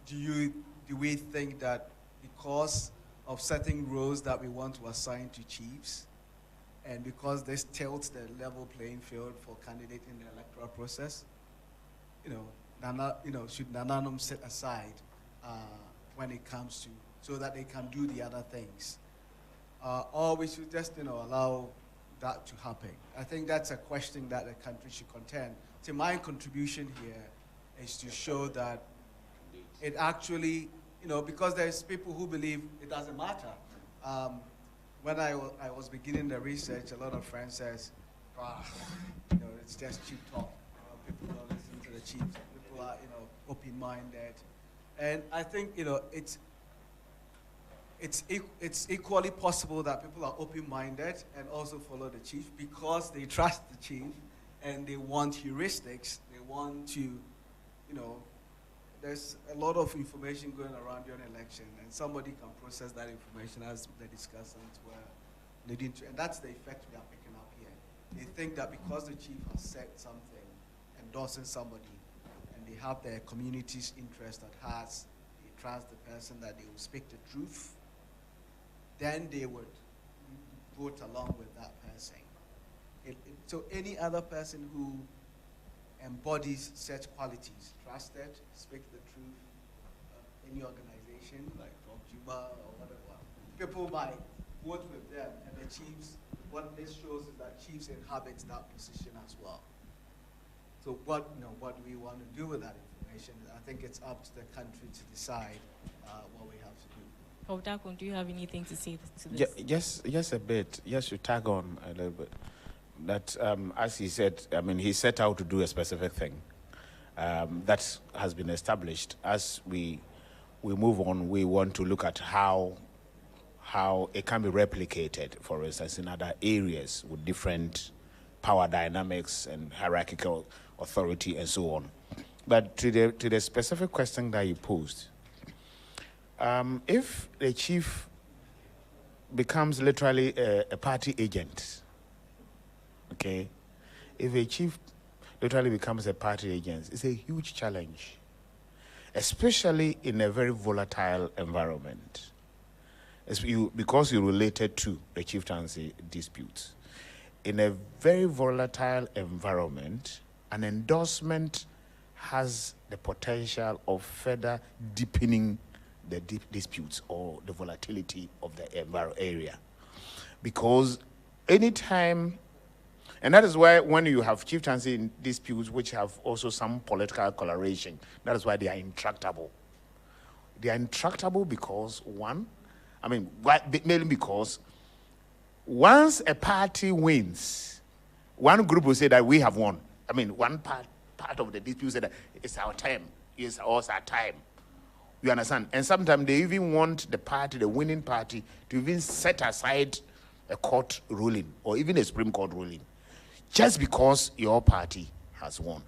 [SPEAKER 3] Do we think that because of certain roles that we want to assign to chiefs, and because this tilts the level playing field for candidates in the electoral process, should Nananum set aside when it comes to, so that they can do the other things, or we should just allow that to happen? I think that's a question that the country should contend. So my contribution here is to show that it actually, because there's people who believe it doesn't matter. When I was beginning the research, a lot of friends says, it's just cheap talk. People don't listen to the chiefs. People are, open-minded. And I think, it's equally possible that people are open-minded and also follow the chief because they trust the chief and they want heuristics. They want to, there's a lot of information going around during election, and somebody can process that information as the discussants were leading to, and that's the effect we are picking up here. They think that because the chief has said something, endorsing somebody, and they have their community's interest at heart, they trust the person that they will speak the truth, then they would vote along with that person. So any other person who embodies such qualities, trusted, speak the truth, any organization like from Juba or whatever, people might vote with them, and the chiefs, what this shows is that chiefs inhabit that position as well. So what do we want to do with that information? I think it's up to the country to decide what we have to do.
[SPEAKER 4] Dakun, do you have anything to say to this?
[SPEAKER 5] Yes, a bit. Yes, to tag on a little bit. That, as he said, he set out to do a specific thing that has been established. As we move on, we want to look at how it can be replicated, for instance, in other areas with different power dynamics and hierarchical authority and so on. But to the specific question that you posed, if the chief becomes literally a party agent, okay, if a chief literally becomes a party agent, it's a huge challenge, especially in a very volatile environment. Because you're related to the chieftaincy disputes. In a very volatile environment, an endorsement has the potential of further deepening the disputes or the volatility of the area. Because anytime, and that is why when you have chieftaincy disputes which have also some political coloration, that is why they are intractable. They are intractable because, mainly because once a party wins, one group will say that we have won. One part of the dispute say that it's our time, it's our time. You understand? And sometimes they even want the winning party, to even set aside a court ruling or even a Supreme Court ruling just because your party has won.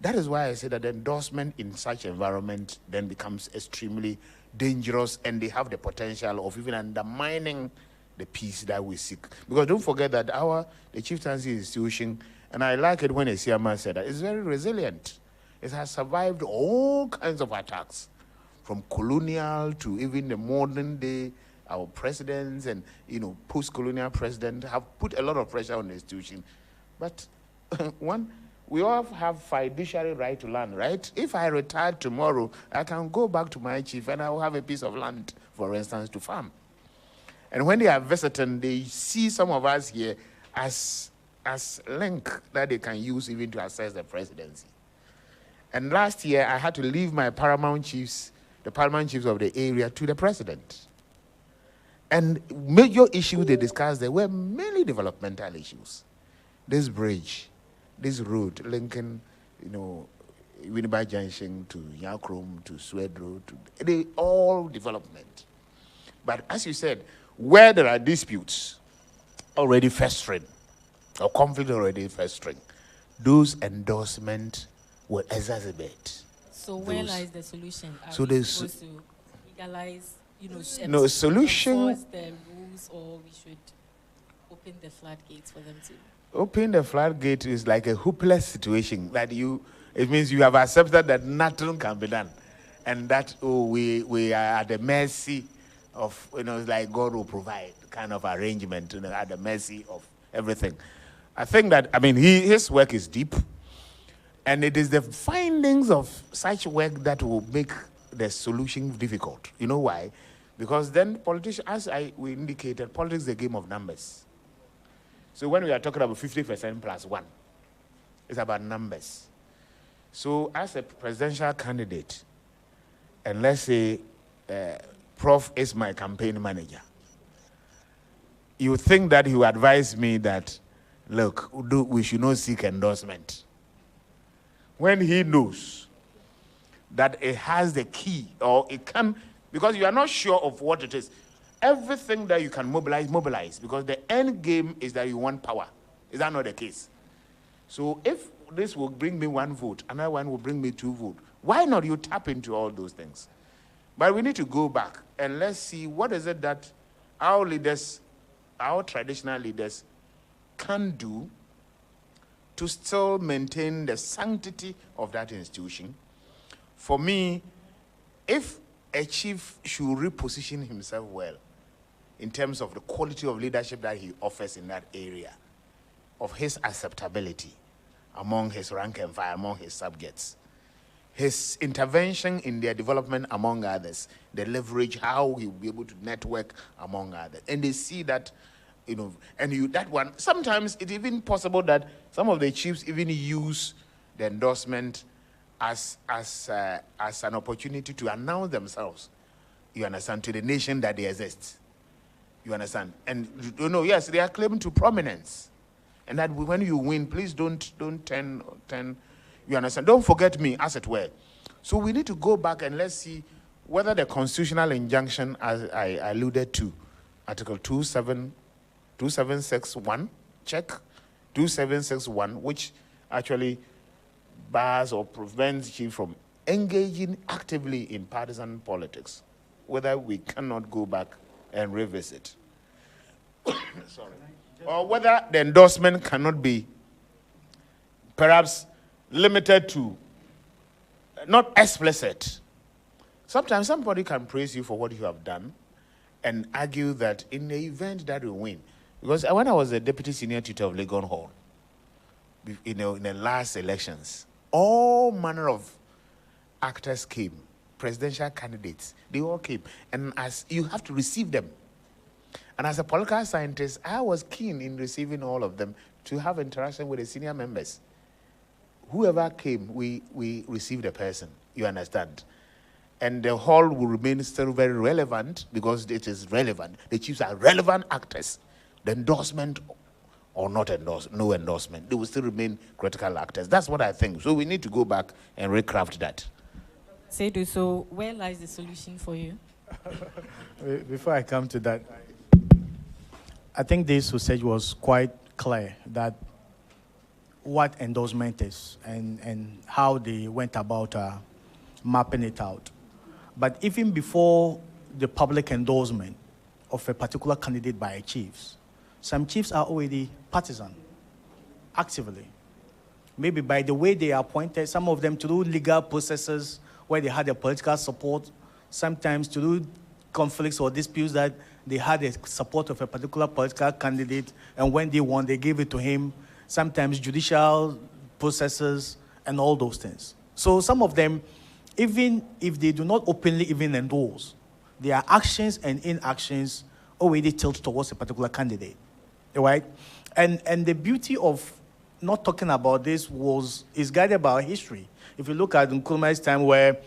[SPEAKER 5] That is why I say that the endorsement in such environment then becomes extremely dangerous, and they have the potential of even undermining the peace that we seek. Because don't forget that the chieftaincy institution, and I like it when a CMA said that, it's very resilient. It has survived all kinds of attacks, from colonial to even the modern day. Our presidents and post-colonial presidents have put a lot of pressure on the institution. But we all have fiduciary right to land, right? If I retire tomorrow, I can go back to my chief and I will have a piece of land, for instance, to farm. And when they are visiting, they see some of us here as link that they can use even to access the presidency. And last year, I had to leave my paramount chiefs, the paramount chiefs of the area, to the president. And major issues they discussed there were mainly developmental issues. This bridge, this road linking, Winneba Junction to Yakrum to Swed Road, they all development. But as you said, where there are disputes already festering, or conflict already festering, those endorsements will exacerbate.
[SPEAKER 4] So where lies the solution? Are
[SPEAKER 5] So
[SPEAKER 4] we
[SPEAKER 5] there's
[SPEAKER 4] supposed to legalize,
[SPEAKER 5] no solution.
[SPEAKER 4] enforce the rules, or we should open the floodgates for them to?
[SPEAKER 5] Open the floodgate is like a hopeless situation that it means you have accepted that nothing can be done, and that we are at the mercy of, it's like God will provide kind of arrangement, at the mercy of everything. I think that, his work is deep, and it is the findings of such work that will make the solution difficult. You know why? Because then politicians, as we indicated, politics is a game of numbers. So when we are talking about 50% plus 1, it's about numbers. So as a presidential candidate, and let's say Prof is my campaign manager, you think that he will advise me that, look, we should not seek endorsement, when he knows that it has the key, or it can, because you are not sure of what it is. Everything that you can mobilize, because the end game is that you want power. Is that not the case? So if this will bring me 1 vote, another one will bring me 2 votes, why not you tap into all those things? But we need to go back and let's see what is it that our leaders, our traditional leaders, can do to still maintain the sanctity of that institution. For me, if a chief should reposition himself well in terms of the quality of leadership that he offers in that area, of his acceptability among his rank and file, among his subjects, his intervention in their development among others, the leverage, how he will be able to network among others. And they see that, that one, sometimes it's even possible that some of the chiefs even use the endorsement as an opportunity to announce themselves, you understand, to the nation that they exist. You understand? And yes, they are claiming to prominence. And that when you win, please don't turn, you understand? Don't forget me, as it were. So we need to go back and let's see whether the constitutional injunction, as I alluded to, Article 2761, check, 2761, which actually bars or prevents you from engaging actively in partisan politics, whether we cannot go back and revisit. Sorry. Or whether the endorsement cannot be perhaps limited to not explicit. Sometimes somebody can praise you for what you have done and argue that in the event that we win, because when I was a deputy senior tutor of Legon Hall, in the last elections, all manner of actors came, presidential candidates, they all came, and as you have to receive them. And as a political scientist, I was keen in receiving all of them to have interaction with the senior members. Whoever came, we received a person, you understand? And the hall will remain still very relevant because it is relevant. The chiefs are relevant actors. The endorsement or not no endorsement, they will still remain critical actors. That's what I think. So we need to go back and recraft that.
[SPEAKER 4] Seydou, so where lies the solution for you?
[SPEAKER 6] Before I come to that, I think this usage was quite clear that what endorsement is and how they went about mapping it out. But even before the public endorsement of a particular candidate by chiefs, some chiefs are already partisan, actively. Maybe by the way they are appointed, some of them through legal processes where they had a political support, sometimes through conflicts or disputes that they had the support of a particular political candidate, and when they won, they gave it to him, sometimes judicial processes and all those things. So some of them, even if they do not openly even endorse, their actions and inactions already tilt towards a particular candidate, right? And the beauty of not talking about this is guided by our history. If you look at Nkrumah's time where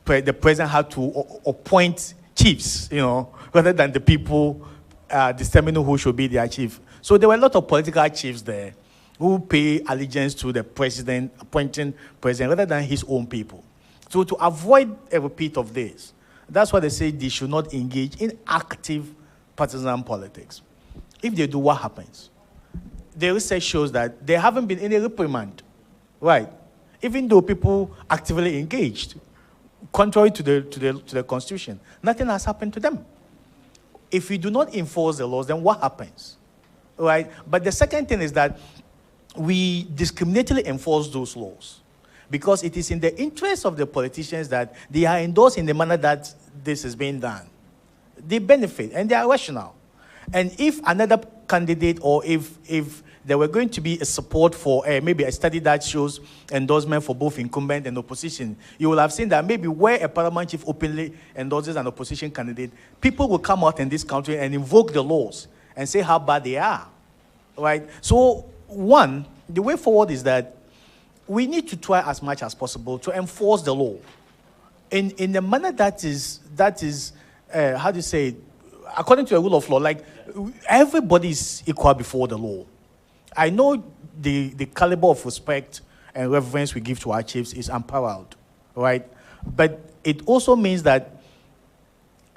[SPEAKER 6] the president had to appoint chiefs, rather than the people determining who should be their chief. So there were a lot of political chiefs there who pay allegiance to the president, appointing president, rather than his own people. So to avoid a repeat of this, that's why they say they should not engage in active partisan politics. If they do, what happens? The research shows that there haven't been any reprimand, right? Even though people actively engaged, contrary to the Constitution, nothing has happened to them. If we do not enforce the laws, then what happens, right? But the second thing is that we discriminatingly enforce those laws because it is in the interest of the politicians that they are endorsed in the manner that this is being done. They benefit and they are rational. And if another candidate or if there were going to be a support for maybe a study that shows endorsement for both incumbent and opposition, you will have seen that maybe where a parliament chief openly endorses an opposition candidate, people will come out in this country and invoke the laws and say how bad they are, right? So one, the way forward is that we need to try as much as possible to enforce the law in a manner that is how do you say it? According to the rule of law, like everybody is equal before the law. I know the caliber of respect and reverence we give to our chiefs is unparalleled, right? But it also means that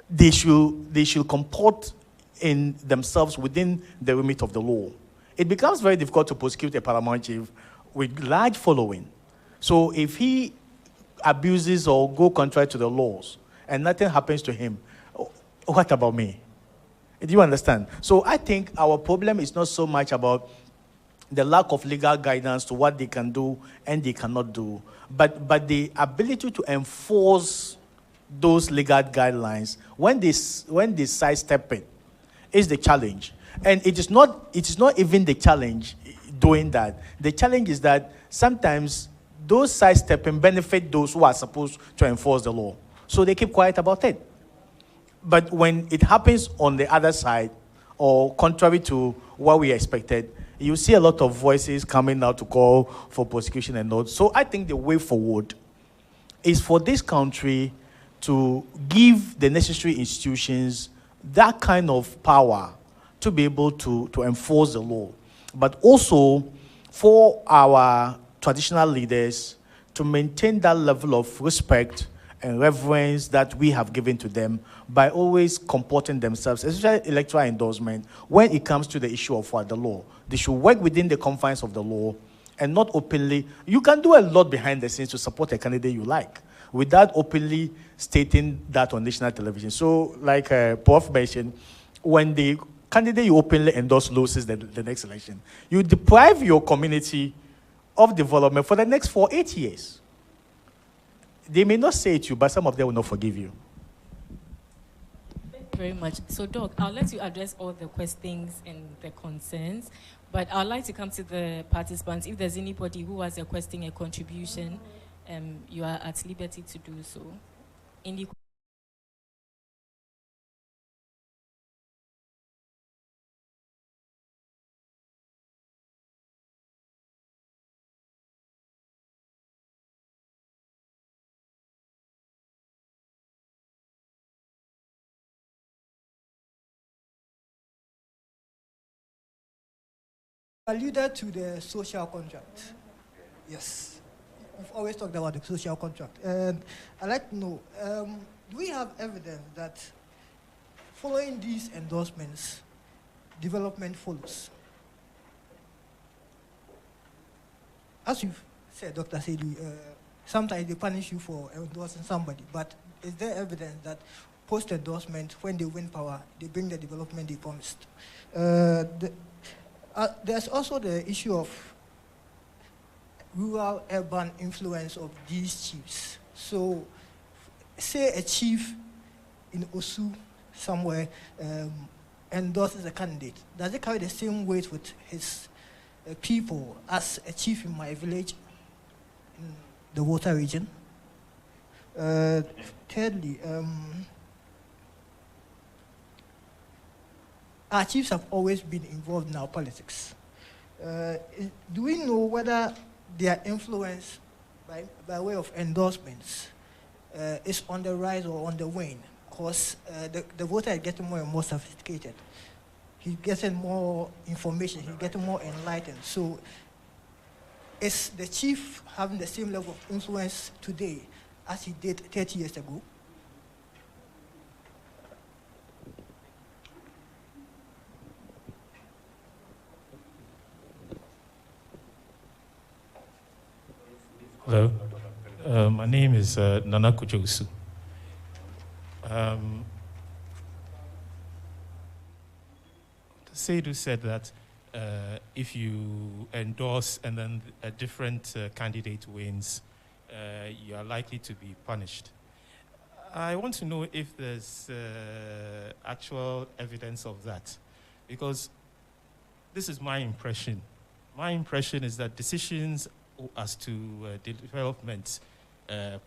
[SPEAKER 6] they should comport in themselves within the remit of the law. It becomes very difficult to prosecute a paramount chief with large following. So if he abuses or go contrary to the laws and nothing happens to him, what about me? Do you understand? So I think our problem is not so much about the lack of legal guidance to what they can do and they cannot do, but the ability to enforce those legal guidelines when they sidestep it is the challenge. And it is not even the challenge doing that. The challenge is that sometimes those sidestepping benefit those who are supposed to enforce the law. So they keep quiet about it. But when it happens on the other side, or contrary to what we expected, you see a lot of voices coming out to call for prosecution and all. So I think the way forward is for this country to give the necessary institutions that kind of power to be able to enforce the law, but also for our traditional leaders to maintain that level of respect and reverence that we have given to them by always comporting themselves, especially electoral endorsement, when it comes to the issue of the law. They should work within the confines of the law and not openly. You can do a lot behind the scenes to support a candidate you like without openly stating that on national television. So, like Prof mentioned, when the candidate you openly endorse loses the next election, you deprive your community of development for the next 8 years. They may not say it to you, but some of them will not forgive you.
[SPEAKER 4] Thank you very much. So, Doc, I'll let you address all the questions and the concerns, but I'd like to come to the participants. If there's anybody who has a question, a contribution, you are at liberty to do so.
[SPEAKER 7] Alluded to the social contract. Yes. We've always talked about the social contract. And I'd like to know, do we have evidence that following these endorsements, development follows? As you've said, Dr. Sedi, sometimes they punish you for endorsing somebody, but is there evidence that post-endorsement, when they win power, they bring the development they promised? There's also the issue of rural-urban influence of these chiefs. So, say a chief in Osu somewhere endorses a candidate. Does it carry the same weight with his people as a chief in my village in the water region? Thirdly, our chiefs have always been involved in our politics. Do we know whether their influence by way of endorsements is on the rise or on the wane? Because the voter is getting more and more sophisticated. He's getting more information, he's getting more enlightened. So is the chief having the same level of influence today as he did 30 years ago?
[SPEAKER 8] Hello. My name is Nana Kujosu. Seydu said that if you endorse and then a different candidate wins, you are likely to be punished. I want to know if there's actual evidence of that, because this is my impression. My impression is that decisions as to development,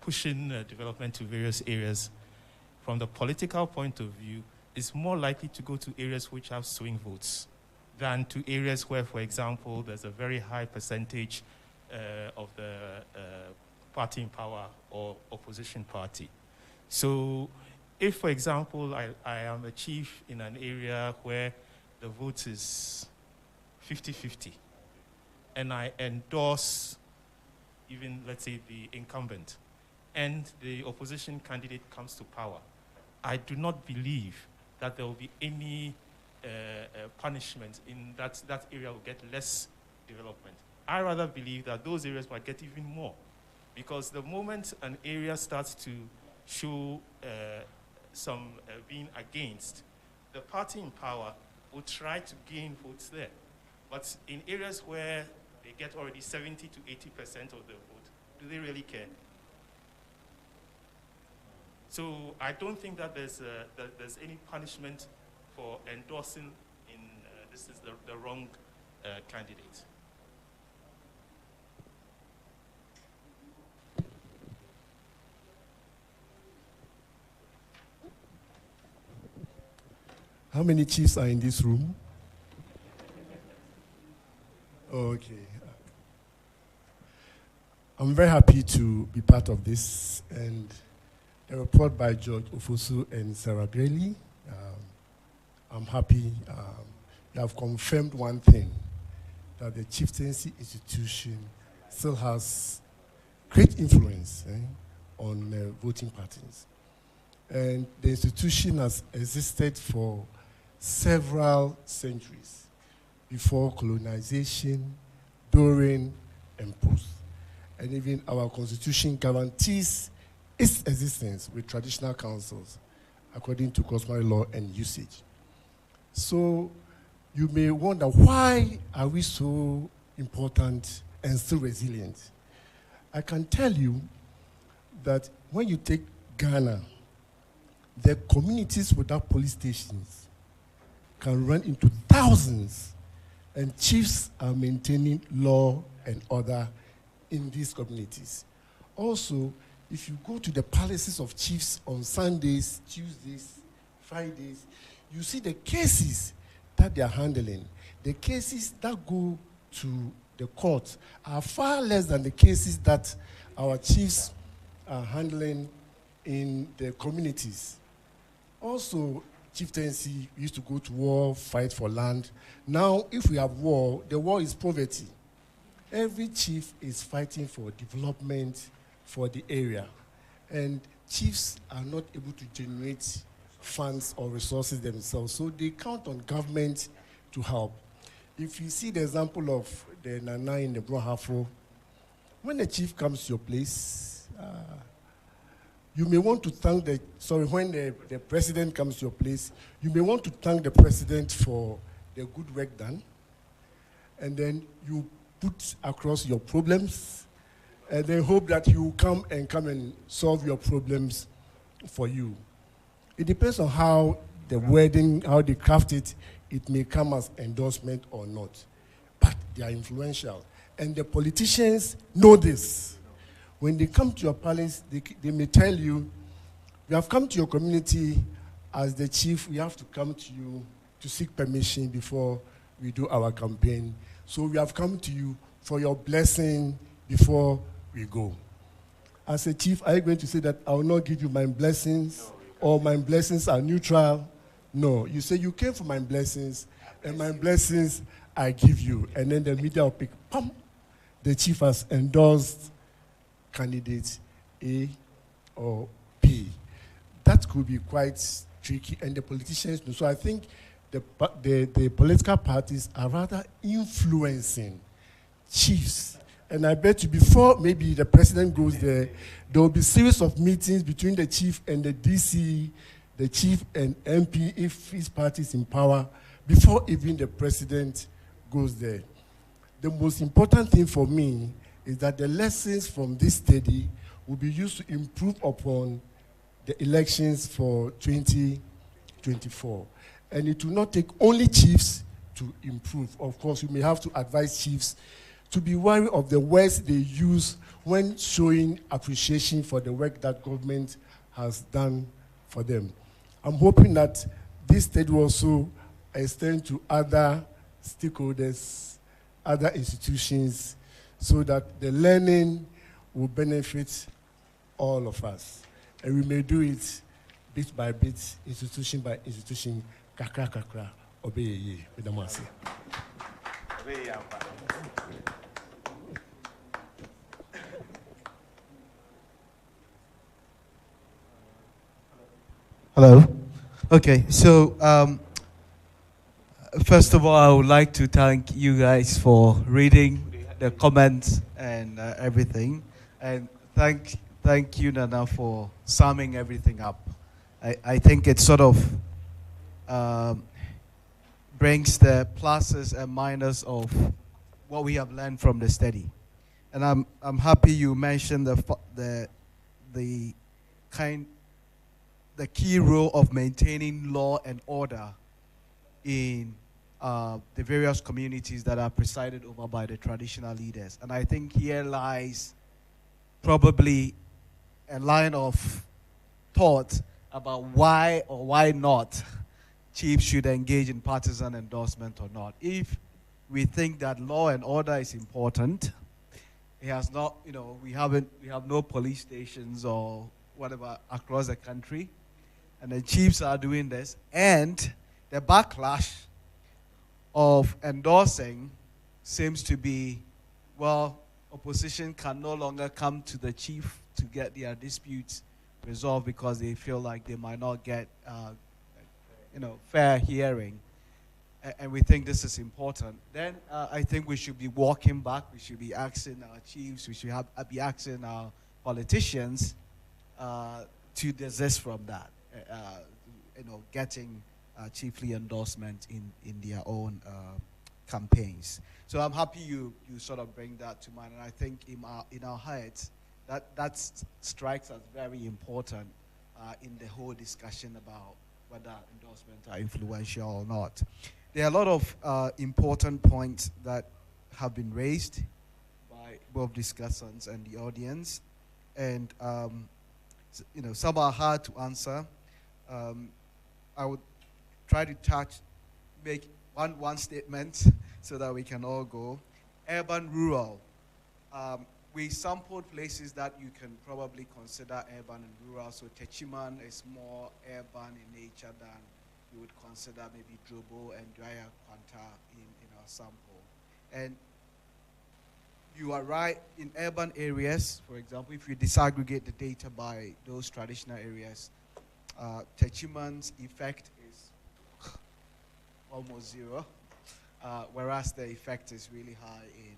[SPEAKER 8] pushing development to various areas, from the political point of view, is more likely to go to areas which have swing votes than to areas where, for example, there's a very high percentage of the party in power or opposition party. So if, for example, I am a chief in an area where the vote is 50-50, and I endorse even, let's say, the incumbent, and the opposition candidate comes to power, I do not believe that there will be any punishment in that area will get less development. I rather believe that those areas might get even more, because the moment an area starts to show some being against, the party in power will try to gain votes there. But in areas where they get already 70 to 80% of the vote, do they really care? So I don't think that there's any punishment for endorsing in this is the wrong candidate.
[SPEAKER 9] How many chiefs are in this room? Okay. I'm very happy to be part of this, and a report by George Ofosu and Sarah Grayling. I'm happy you have confirmed one thing, that the chieftaincy institution still has great influence on voting patterns. And the institution has existed for several centuries, before colonization, during, and post. And even our constitution guarantees its existence with traditional councils, according to customary law and usage. So you may wonder, why are we so important and still resilient? I can tell you that when you take Ghana, the communities without police stations can run into thousands, and chiefs are maintaining law and order in these communities. Also, if you go to the palaces of chiefs on Sundays, Tuesdays, Fridays, you see the cases that they are handling. The cases that go to the court are far less than the cases that our chiefs are handling in the communities. Also, chieftaincy used to go to war, fight for land. Now, if we have war, the war is poverty. Every chief is fighting for development for the area. And chiefs are not able to generate funds or resources themselves, so they count on government to help. If you see the example of the Nana in the Brohafo, when the chief comes to your place, you may want to thank when the president comes to your place, you may want to thank the president for the good work done, and then you put across your problems, and then hope that he will come and solve your problems for you. It depends on how the wording, how they craft it, it may come as endorsement or not. But they are influential. And the politicians know this. When they come to your palace, they may tell you, we have come to your community as the chief, we have to come to you to seek permission before we do our campaign. So we have come to you for your blessing before we go. As a chief, are you going to say that I will not give you my blessings, or my blessings are neutral? No, you say you came for my blessings, and my blessings I give you. And then the media will pick, pam, the chief has endorsed candidate A or B. That could be quite tricky, and the politicians know. So I think the political parties are rather influencing chiefs And I bet you before maybe the president goes there, there will be series of meetings between the chief and the DC, the chief and MP, if his party is in power, before even the president goes there. The most important thing for me is that the lessons from this study will be used to improve upon the elections for 2024. And it will not take only chiefs to improve. Of course, we may have to advise chiefs to be wary of the words they use when showing appreciation for the work that government has done for them. I'm hoping that this study will also extend to other stakeholders, other institutions, so that the learning will benefit all of us. And we may do it bit by bit, institution by institution, kakra kakra, obey with the mercy.
[SPEAKER 10] Hello. Okay, so first of all, I would like to thank you guys for reading the comments and everything, and thank you, Nana, for summing everything up. I think it sort of brings the pluses and minuses of what we have learned from the study, and I'm happy you mentioned the key role of maintaining law and order in the various communities that are presided over by the traditional leaders. And I think here lies probably a line of thought about why or why not chiefs should engage in partisan endorsement or not. If we think that law and order is important, it has not, we have no police stations or whatever across the country, and the chiefs are doing this, and the backlash of endorsing seems to be, well, opposition can no longer come to the chief to get their disputes resolved because they feel like they might not get, fair hearing. And we think this is important. Then I think we should be walking back. We should be asking our chiefs. We should be asking our politicians to desist from that. Getting chiefly endorsement in their own campaigns. So I'm happy you sort of bring that to mind, and I think in our heads that strikes as very important in the whole discussion about whether endorsements are influential or not. There are a lot of important points that have been raised by both discussants and the audience, and some are hard to answer. I would try to make one statement so that we can all go. Urban, rural. We sampled places that you can probably consider urban and rural. So Techiman is more urban in nature than you would consider maybe Drobo and Dwyer Kwanta in our sample. And you are right, in urban areas, for example, if you disaggregate the data by those traditional areas, Techiman's effect is almost zero, whereas the effect is really high in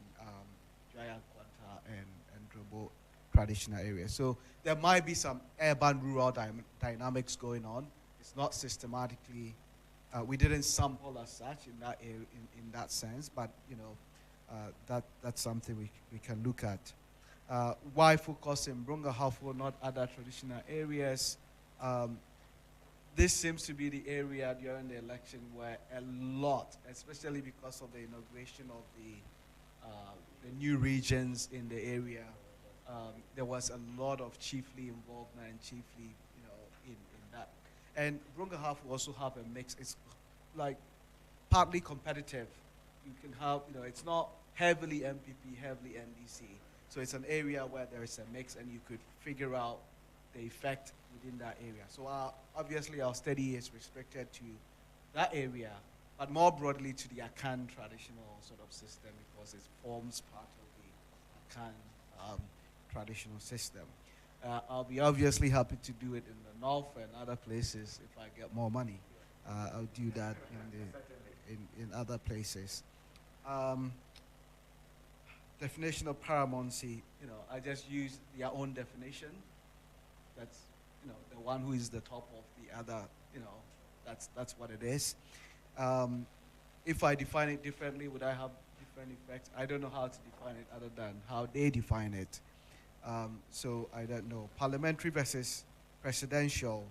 [SPEAKER 10] Dwyer Kwanta and Drobo traditional areas. So there might be some urban-rural dynamics going on. It's not systematically, we didn't sample as such in that area, in that sense, but that's something we can look at. Why focus in Brungahafo, not other traditional areas? This seems to be the area during the election where a lot, especially because of the inauguration of the new regions in the area, there was a lot of chiefly involvement and chiefly, in that. And Brungahafo also have a mix. It's like partly competitive. You can have, it's not heavily MPP, heavily NDC. So it's an area where there is a mix and you could figure out the effect within that area. So obviously our study is restricted to that area, but more broadly to the Akan traditional sort of system because it forms part of the Akan traditional system. I'll be obviously happy to do it in the north and other places if I get more money. I'll do that in other places. definition of paramountcy, I just use their own definition. That's, the one who is the top of the other, that's what it is. If I define it differently, would I have different effects? I don't know how to define it other than how they define it. So I don't know. Parliamentary versus presidential.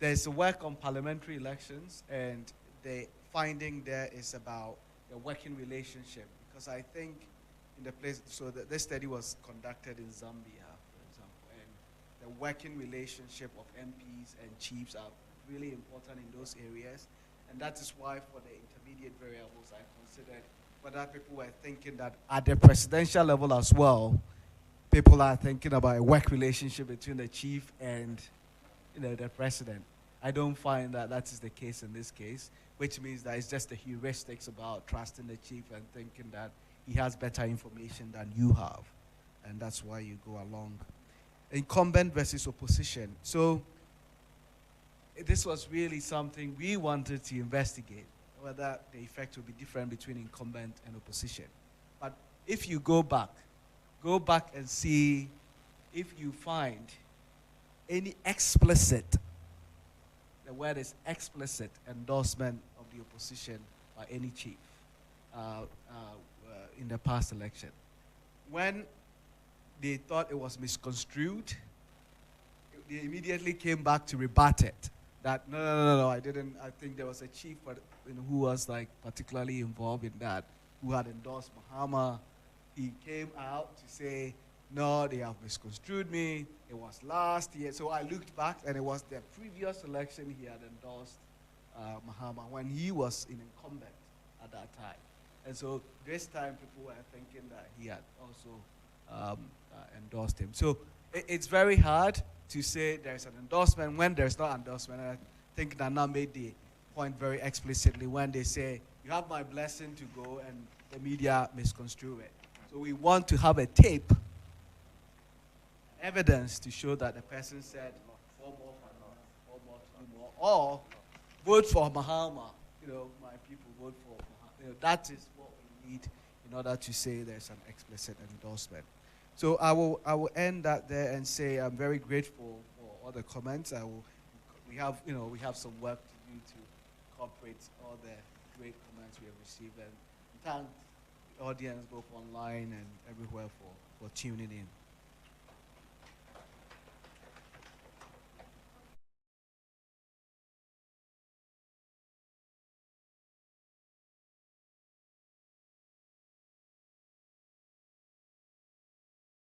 [SPEAKER 10] There's a work on parliamentary elections, and the finding there is about the working relationship. Because I think in the place, so this study was conducted in Zambia, for example, and the working relationship of MPs and chiefs are really important in those areas. And that is why for the intermediate variables, I considered whether people were thinking that at the presidential level as well, people are thinking about a work relationship between the chief and the president. I don't find that that is the case in this case, which means that it's just the heuristics about trusting the chief and thinking that he has better information than you have. And that's why you go along. Incumbent versus opposition. So this was really something we wanted to investigate, whether the effect would be different between incumbent and opposition. But if you go back and see if you find any explicit, the word is explicit, endorsement of the opposition by any chief in the past election. When they thought it was misconstrued, they immediately came back to rebut it. That no, I didn't. I think there was a chief, who was like particularly involved in that, who had endorsed Mahama. He came out to say, no, they have misconstrued me. It was last year. So I looked back, and it was the previous election he had endorsed Mahama when he was an incumbent at that time. And so this time people were thinking that he had also endorsed him. So it's very hard to say there's an endorsement when there's not endorsement. And I think Nana made the point very explicitly when they say, you have my blessing to go, and the media misconstrue it. So we want to have a tape, evidence to show that the person said, 4 more for now, 4 more, 2 more, or vote for Mahama. My people vote for Mahama. That is what we need in order to say there's an explicit endorsement. So I will end that there and say I'm very grateful for all the comments. We have some work to do to incorporate all the great comments we have received, and thank the audience both online and everywhere for tuning in.